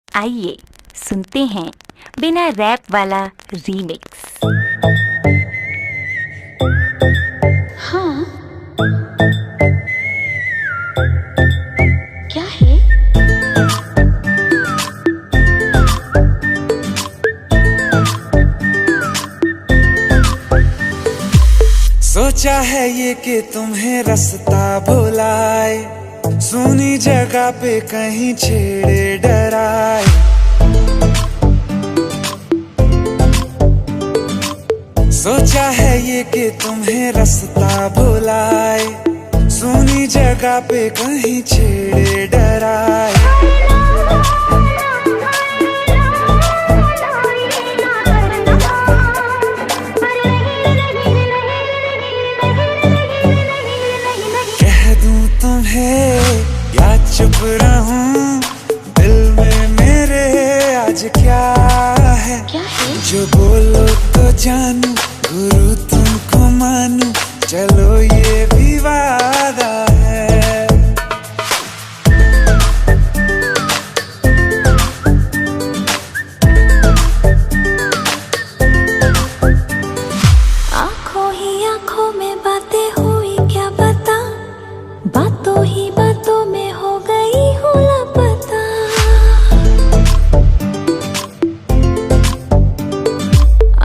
आइए सुनते हैं बिना रैप वाला रीमिक्स। हाँ, क्या है? सोचा है ये कि तुम्हें रास्ता भुलाए, सुनी जगह पे कहीं छेड़े डराए। सोचा है ये कि तुम्हें रास्ता भुलाए, सुनी जगह पे कहीं छेड़े डराए। कह दूं तुम्हें या चुप रहूं, दिल में मेरे आज क्या है? जो बोलो तो जानू, गुरु तुमको मानू, चलो ये भी वादा है। आंखों ही आंखों में बातें हुई क्या पता, बातों ही बातों में हो गई हूँ लापता।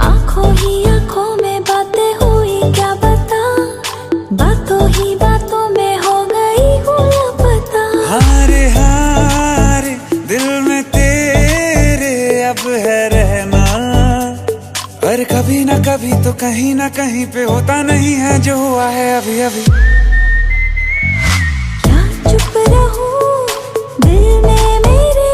आंखों ही आंखों में बातें हुई क्या पता, बातों ही बातों में हो गई हूँ लापता। हारे हारे दिल में तेरे अब है रहना, पर कभी ना कभी तो कहीं ना कहीं पे होता नहीं है जो हुआ है अभी अभी। क्या चुप रहूं, दिल में मेरे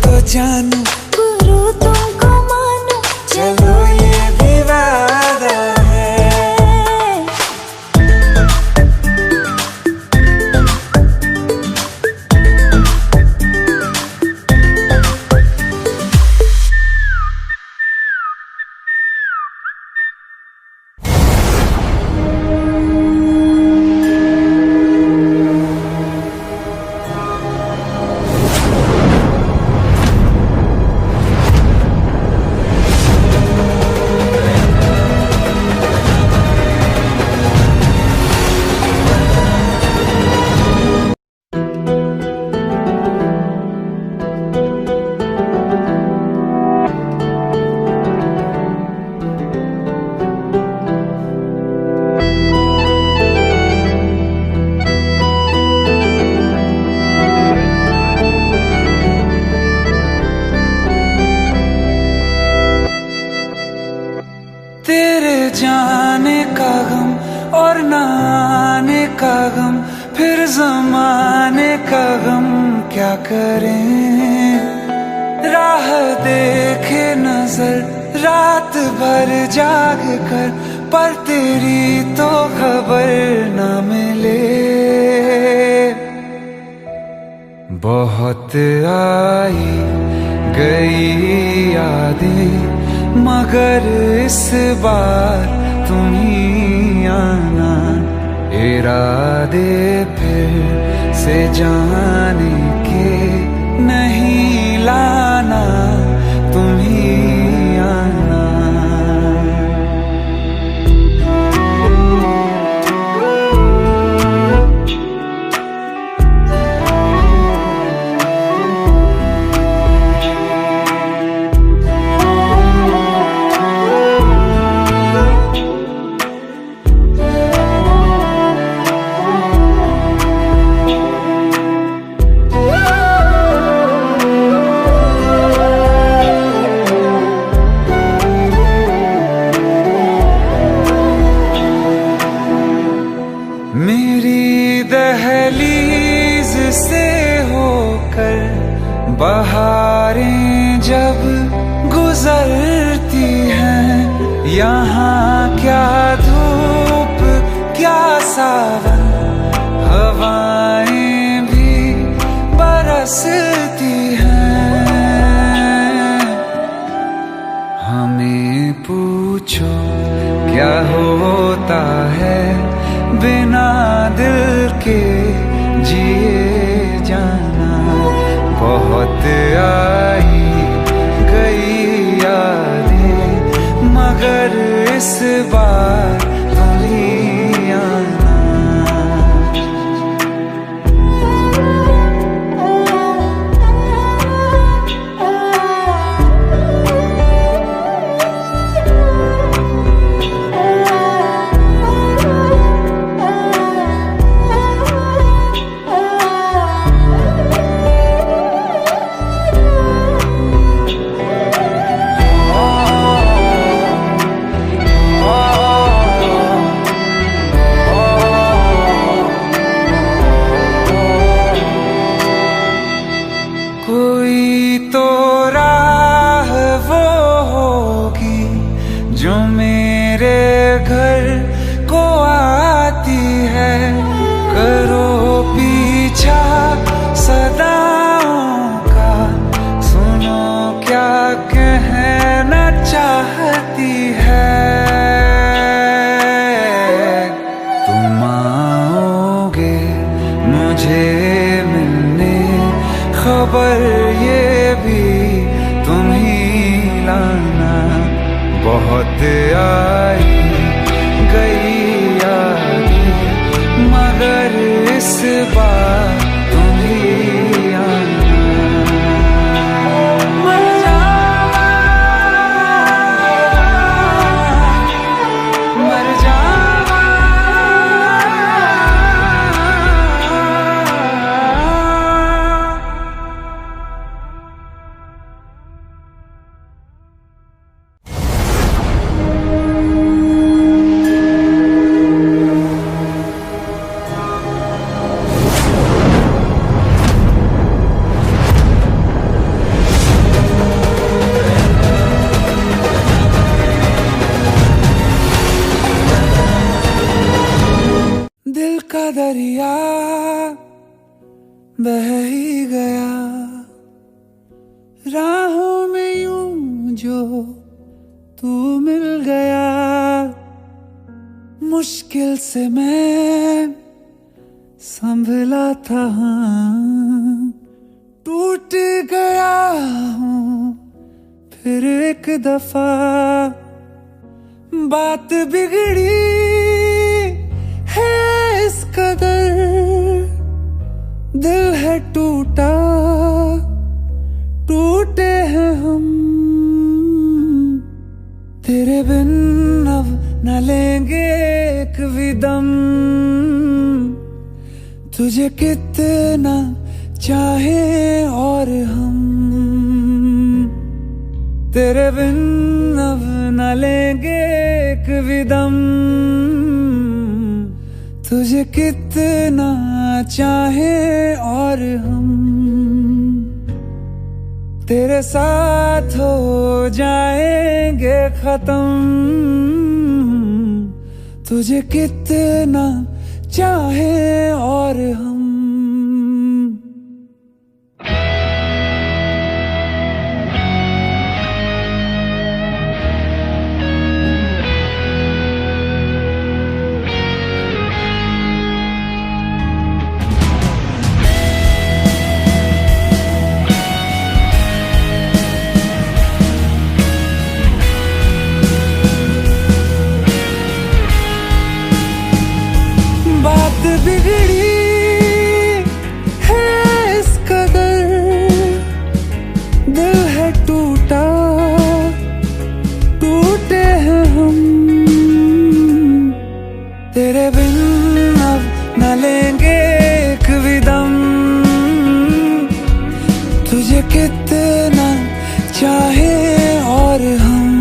तो जानू, गुरु तुमको मानो, चलो ये भी वादा है। तेरे जाने का गम और न आने का गम, फिर जमाने का गम क्या करें। राह देखे नजर रात भर जाग कर, पर तेरी तो खबर न मिले। बहुत आई गई यादें, मगर इस बार तुम ही आना। इरादे फिर से जाने के नहीं लाना, तुम ही आना। मेरी दहलीज से होकर बहारें जब गुजरती हैं, यहाँ क्या धूप क्या सावन, हवाएं भी बरसती हैं। हमें पूछो क्या होता है बिना दिल के जिए जाना। बहुत आई गई यादें, मगर इस बार तुम ही आना। कोई तो राह वो होगी जो मेरे घर को आती है। करो पीछा सदाओं का, सुनो क्या कहना चाहती है। तुम आओगे मुझे मिलने, खबर ये भी तुम ही लाना। बहुत आई गई यादें, मगर इस बार तुम ही आना। मर जावा, मर जावा। राहों में यूं जो तू मिल गया, मुश्किल से मैं संभला था, टूट गया हूँ फिर एक दफा। बात बिगड़ी है इस कदर, दिल है टूटा, टूटे हैं हम। तेरे बिन अब न लेंगे एक भी दम, तुझे कितना चाहे और हम। तेरे बिन अब न लेंगे एक भी दम, तुझे कितना चाहे और हम। तेरे साथ हो जाएंगे खत्म, तुझे कितना चाहे और हम। बिगड़ी है इस कदर, दिल है टूटा, टूटे हैं हम। तेरे बिन अब न लेंगे एक भी दम, तुझे कितना चाहे और हम।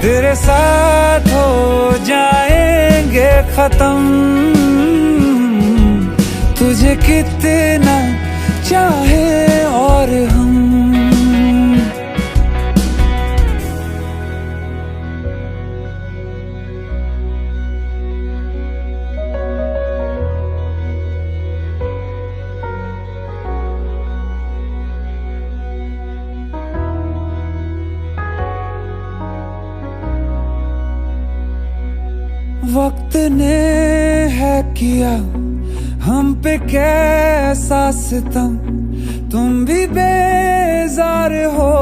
तेरे साथ हो जाएंगे खत्म, तुझे कितना चाहे और हम। वक्त ने है किया हम पे कैसा सितम, तुम भी बेजार हो,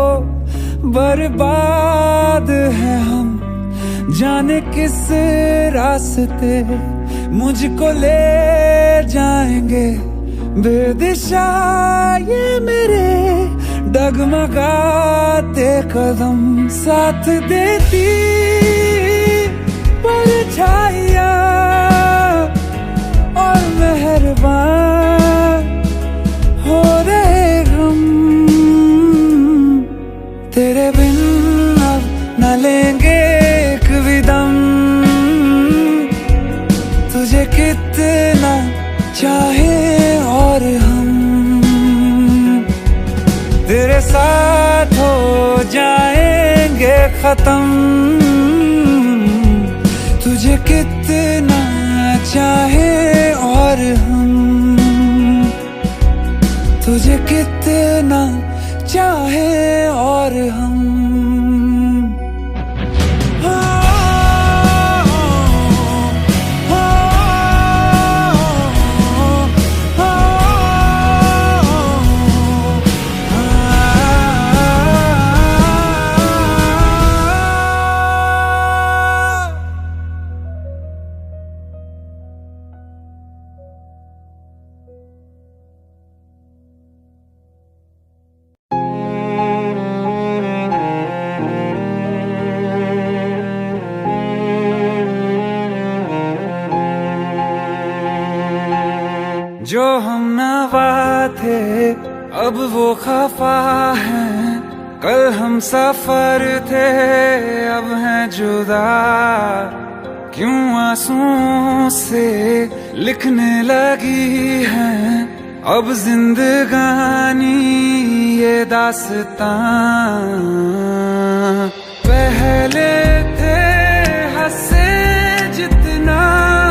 बर्बाद है हम। जाने किस रास्ते मुझको ले जाएंगे, बेदिशा ये मेरे डगमगाते कदम। साथ देती परछाइयाँ और मेहरबान हो रहे हम। तेरे बिन अब न लेंगे एक भी दम, तुझे कितना चाहे और हम। तेरे साथ हो जाएंगे खत्म, तुझे कितना चाहे और हम। तुझे कितना चाहे और हम। जो हम नवा थे अब वो खफा हैं, कल हम सफर थे अब हैं जुदा। क्यों आंसुओं से लिखने लगी हैं अब जिंदगानी ये दास्तां। पहले थे हंसे जितना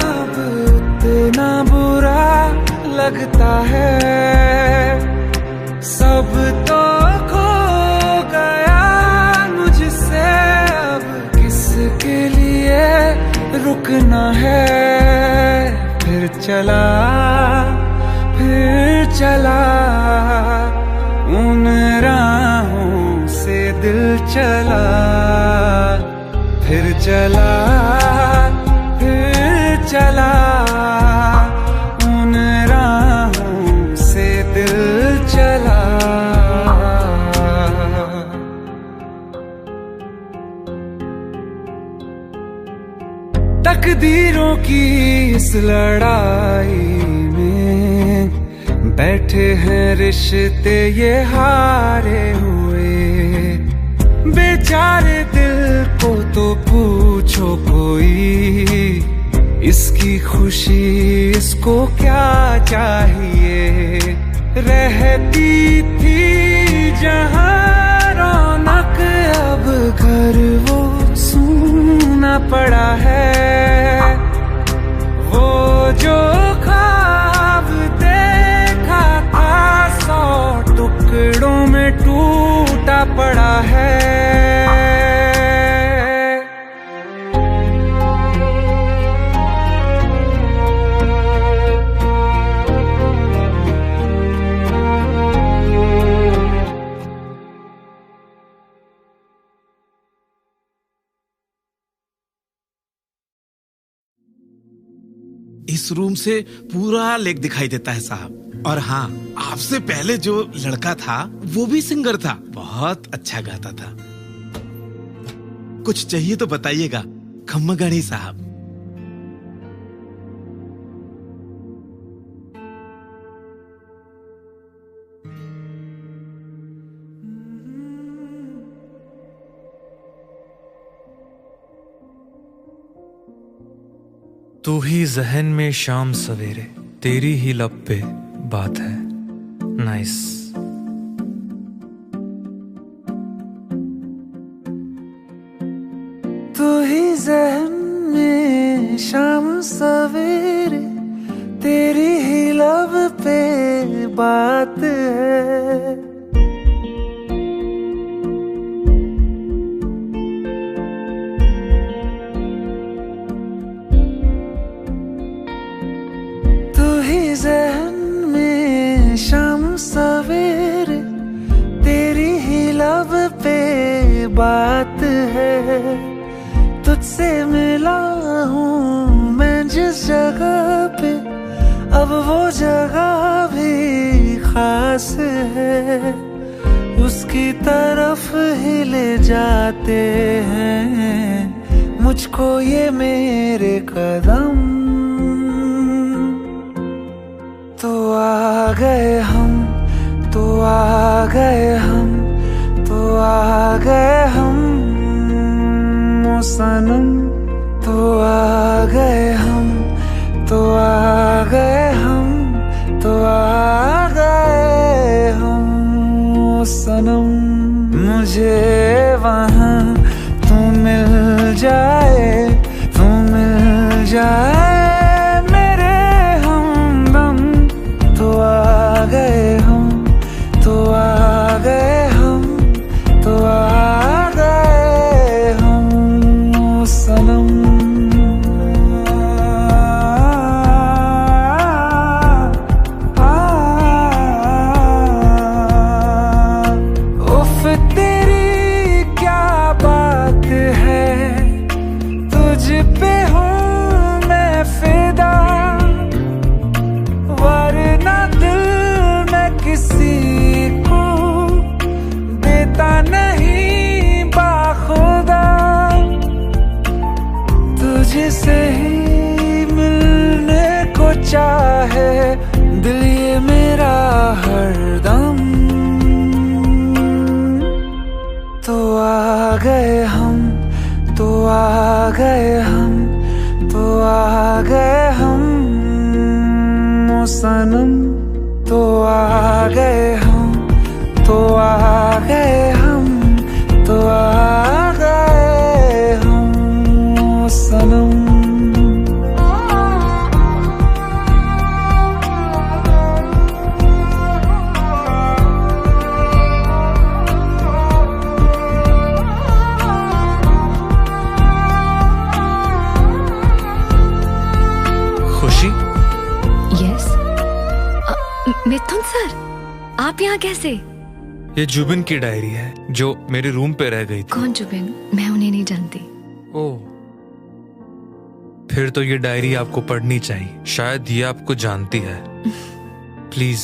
अब उतना बुरा लगता है, सब तो खो गया मुझसे, अब किसके लिए रुकना है। फिर चला उन राहों से दिल चला, फिर चला उन राहों से दिल चला। तकदीरों की इस लड़ाई में बैठे हैं रिश्ते ये हारे हुए। बेचारे दिल को तो पूछो कोई, इसकी खुशी इसको क्या चाहिए। रहती थी जहां रौनक, अब घर वो सूना पड़ा है। वो जो ख्वाब देखा था 100 टुकड़ों में टूटा पड़ा है। इस रूम से पूरा लेक दिखाई देता है साहब। और हाँ, आपसे पहले जो लड़का था वो भी सिंगर था, बहुत अच्छा गाता था। कुछ चाहिए तो बताइएगा खम्मगणी साहब। तू ही जहन में शाम सवेरे, तेरी ही लब पे बात है। नाइस। तू ही जहन में शाम सवेरे, तेरी ही लब पे बात है। जहन में शाम सवेरे, तेरी ही लब पे बात है। तुझसे मिला हूँ मैं जिस जगह पे, अब वो जगह भी खास है। उसकी तरफ ही ले जाते हैं मुझको ये मेरे कदम। तो आ गए हम, तो आ गए हम, तो आ गए हम ओ सनम। तो आ गए हम, तो आ गए हम, तो आ गए हम ओ सनम। मुझे वहाँ तू मिल जाए, तू मिल जाए मेरे हमदम। तो आ गए हम, तो आ गए हम, तो आ गए हम ओ सनम। उफ तेरी क्या बात है, तुझ पे हूँ मैं फिदा। वरना दिल मैं किसी को देता नहीं बाखुदा। तुझसे ही मिलने को चाहे दिल ये मेरा हरदम। तो आ गए हम, तो आ गए हम, तो आ गए हम ओ सनम। तो आ गए हम, तो आ गए हम, तो आ गए हम ओ सनम। कैसे? ये जुबिन की डायरी है जो मेरे रूम पे रह गई थी। कौन जुबिन? मैं उन्हें नहीं जानती। ओह, फिर तो ये डायरी आपको पढ़नी चाहिए। शायद ये आपको जानती है। प्लीज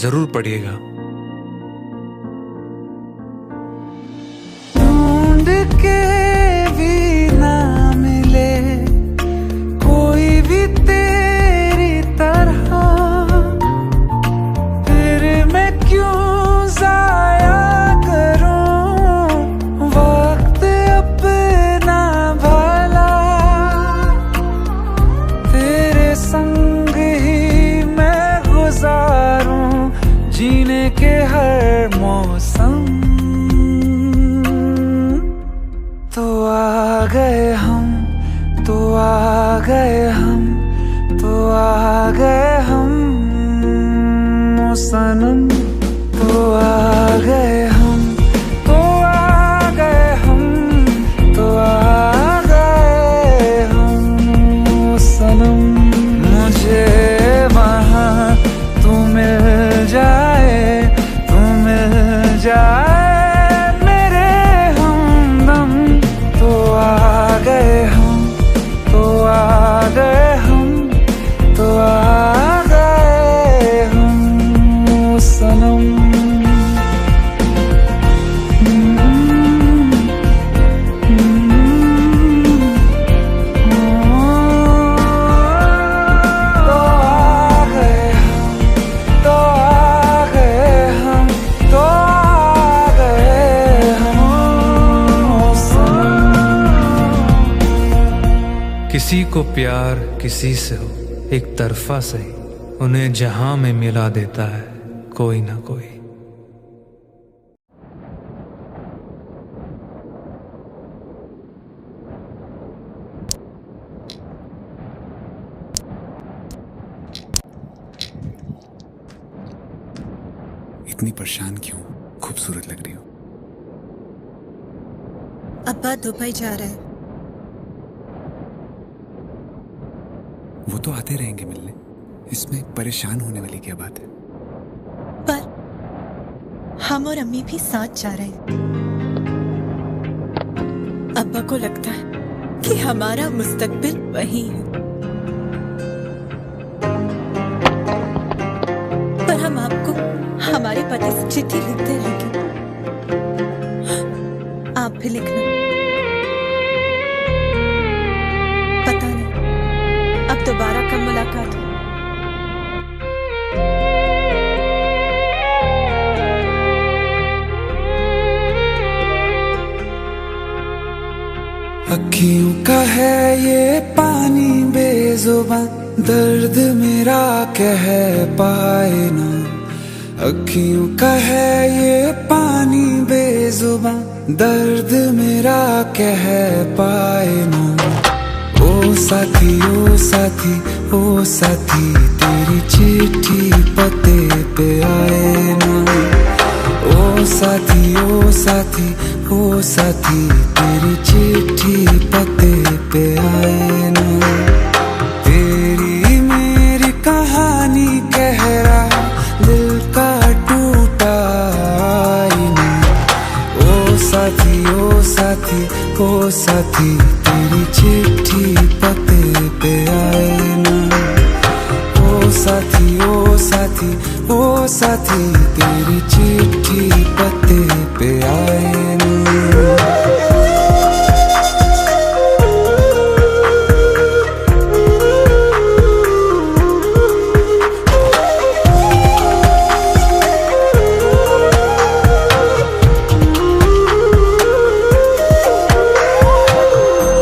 जरूर पढ़िएगा। ढूंढ के भी ना मिले कोई भी तेरी तरह, फिर मैं क्यों जाया करूं वक्त अपना भला। तेरे संग ही मैं गुजारूं जीने के हर मौसम। तो आ गए हम, तो आ गए हम, तो आ गए हम ओ सनम। तो आ गए हम, तो आ गए हम, तो आ गए हम ओ सनम। मुझे वहाँ तू मिल जाए, तू मिल जाए मेरे हमदम। तो आ गए हम, तो आ गए हम, तो आ गए हम ओ सनम। तो आ गए हम, तो आ गए हम, तो आ गए हम ओ सनम। किसी को प्यार किसी से हो एक तरफा सही, उन्हें जहां में मिला देता है कोई ना कोई। इतनी परेशान क्यों? खूबसूरत लग रही हो। अब्बा दुबई जा रहा है। वो तो आते रहेंगे मिलने, इसमें परेशान होने वाली क्या बात है? पर हम और अम्मी भी साथ जा रहे हैं। अब्बा को लगता है कि हमारा मुस्तकबिल वही है, पर हम आपको हमारे पते से चिट्ठी लिखते रहेंगे। आप भी लिखना। पता नहीं अब दोबारा कब मुलाकात हो। अखियों का है ये पानी बेजुबान, दर्द मेरा कह पाए ना। अखियों का है ये पानी बेजुबान, दर्द मेरा कह पाए ना। ओ साथी, ओ साथी, ओ साथी, तेरी चिट्ठी पते पे आए ना। ओ साथी, ओ साथी, ओ साथी, तेरी चिट्ठी पते पे आए ना। तेरी मेरी कहानी कह रहा दिल का टूटा आईना। ओ साथी, ओ साथी, ओ साथी, तेरी चिट्ठी पते पे आए ना। ओ साथी, ओ साथी, ओ साथी, तेरी चिट्ठी पते पे आए ना।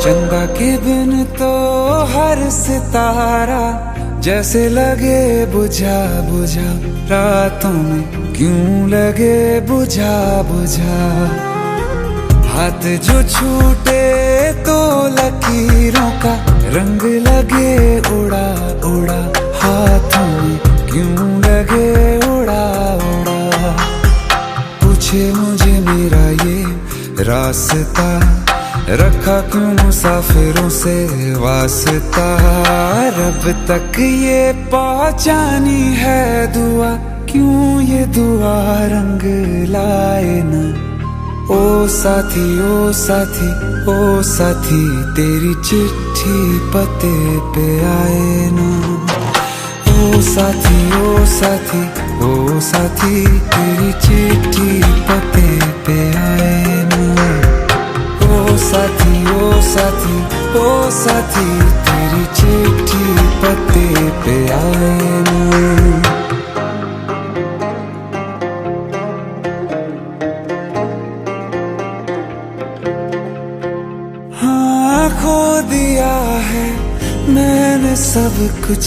चंदा के बिन तो हर सितारा जैसे लगे बुझा बुझा, रातों में क्यों लगे बुझा बुझा। हाथ जो छूटे तो लकीरों का रंग लगे उड़ा उड़ा, हाथों में क्यों लगे उड़ा उड़ा। पूछे मुझे मेरा ये रास्ता, रखा क्यों मुसाफिरों से वास्ता। रब तक ये पहुंचानी है दुआ क्यों ये दुआ रंग लाए न। ओ साथी ओ साथी ओ साथी तेरी चिट्ठी पते पे आए न। ओ साथी ओ साथी ओ साथी तेरी चिट्ठी पते पे आए न। ओ साथी ओ साथी ओ साथी तेरी चिट्ठी पते पे आए न। हाँ खो दिया है मैंने सब कुछ,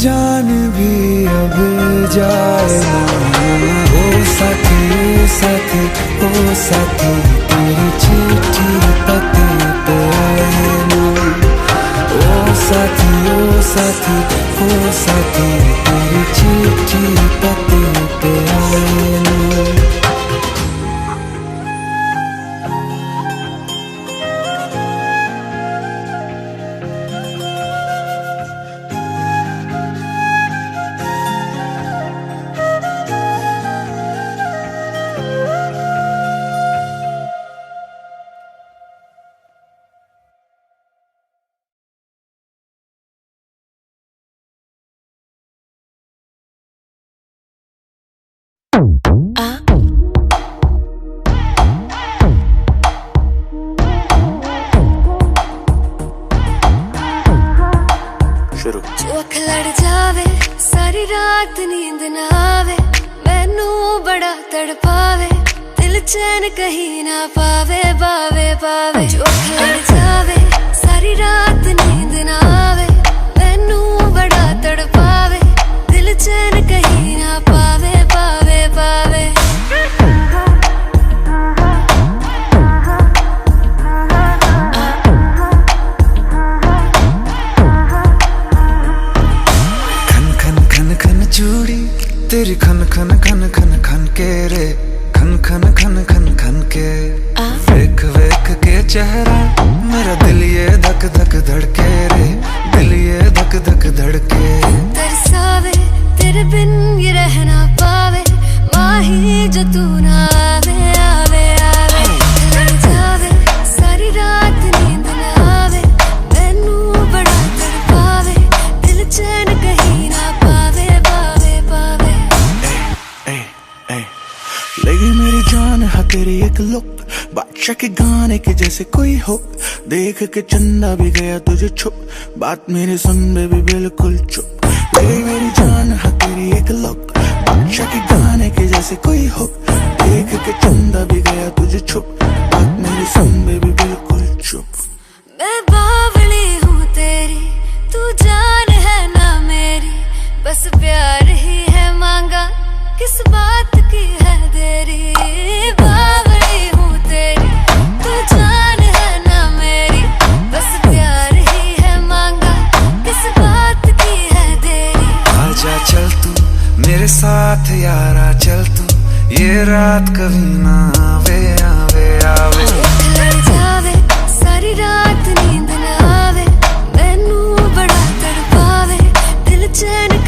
जान भी अब जाए ना। ओ साथी ओ साथी ओ साथी तेरी चिट्ठी पते पे आए ना। ओ साथी ओ साथी ओ साथी तेरी चिट्ठी पते पे आए ना। जो अख लड़ जावे सारी रात नींद ना आवे, मैनू बड़ा तड़पावे, दिल चैन कहीं ना पावे पावे पावे। जो अख लड़ जावे सारी रात नींद ना आवे, मैनू बड़ा तड़पावे, दिल चैन कहीं ना पावे पावे पावे। चूड़ी तेरी खन खन खन खन खन के रे, खन खन खन खन खन के। वेख वेख के चेहरा मेरा दिल ये धक धक धड़के रे, दिल ये धक धक धड़के। तरसावे तेरे बिन ये रह ना पावे, माही जो तू ना आवे आवे आवे। लड़ जावे सारी रात नींद ना आवे, मैनू बड़ा तड़पावे, दिल चैन कहीं ना पावे पावे पावे। लगी मेरी जान है तेरी एक लुक, बादशाह के गाने के जैसे कोई हो, देख के चंदा भी गया तुझे छुप, बात मेरे सुन बेबी बिल्कुल चुप। लगी मेरी जान है तेरी एक लुक, बादशाह के गाने के जैसे कोई हो, देख के चंदा भी गया तुझे छुप, बात मेरे सुन बेबी बिल्कुल चुप। मैं बावली हूँ तेरी, तू जान है ना मेरी, बस प्यार ही है मांगा, किस बात की है देरी। बावली हूँ तेरी, तू जान है ना मेरी, बस प्यार ही है मांगा, किस बात की है देरी। आजा चल तू मेरे साथ यारा, चल तू ये रात कभी ना आवे आवे आवे। लड़ जावे सारी रात नींद ना आवे, मैनू बड़ा तड़पावे, दिल चैन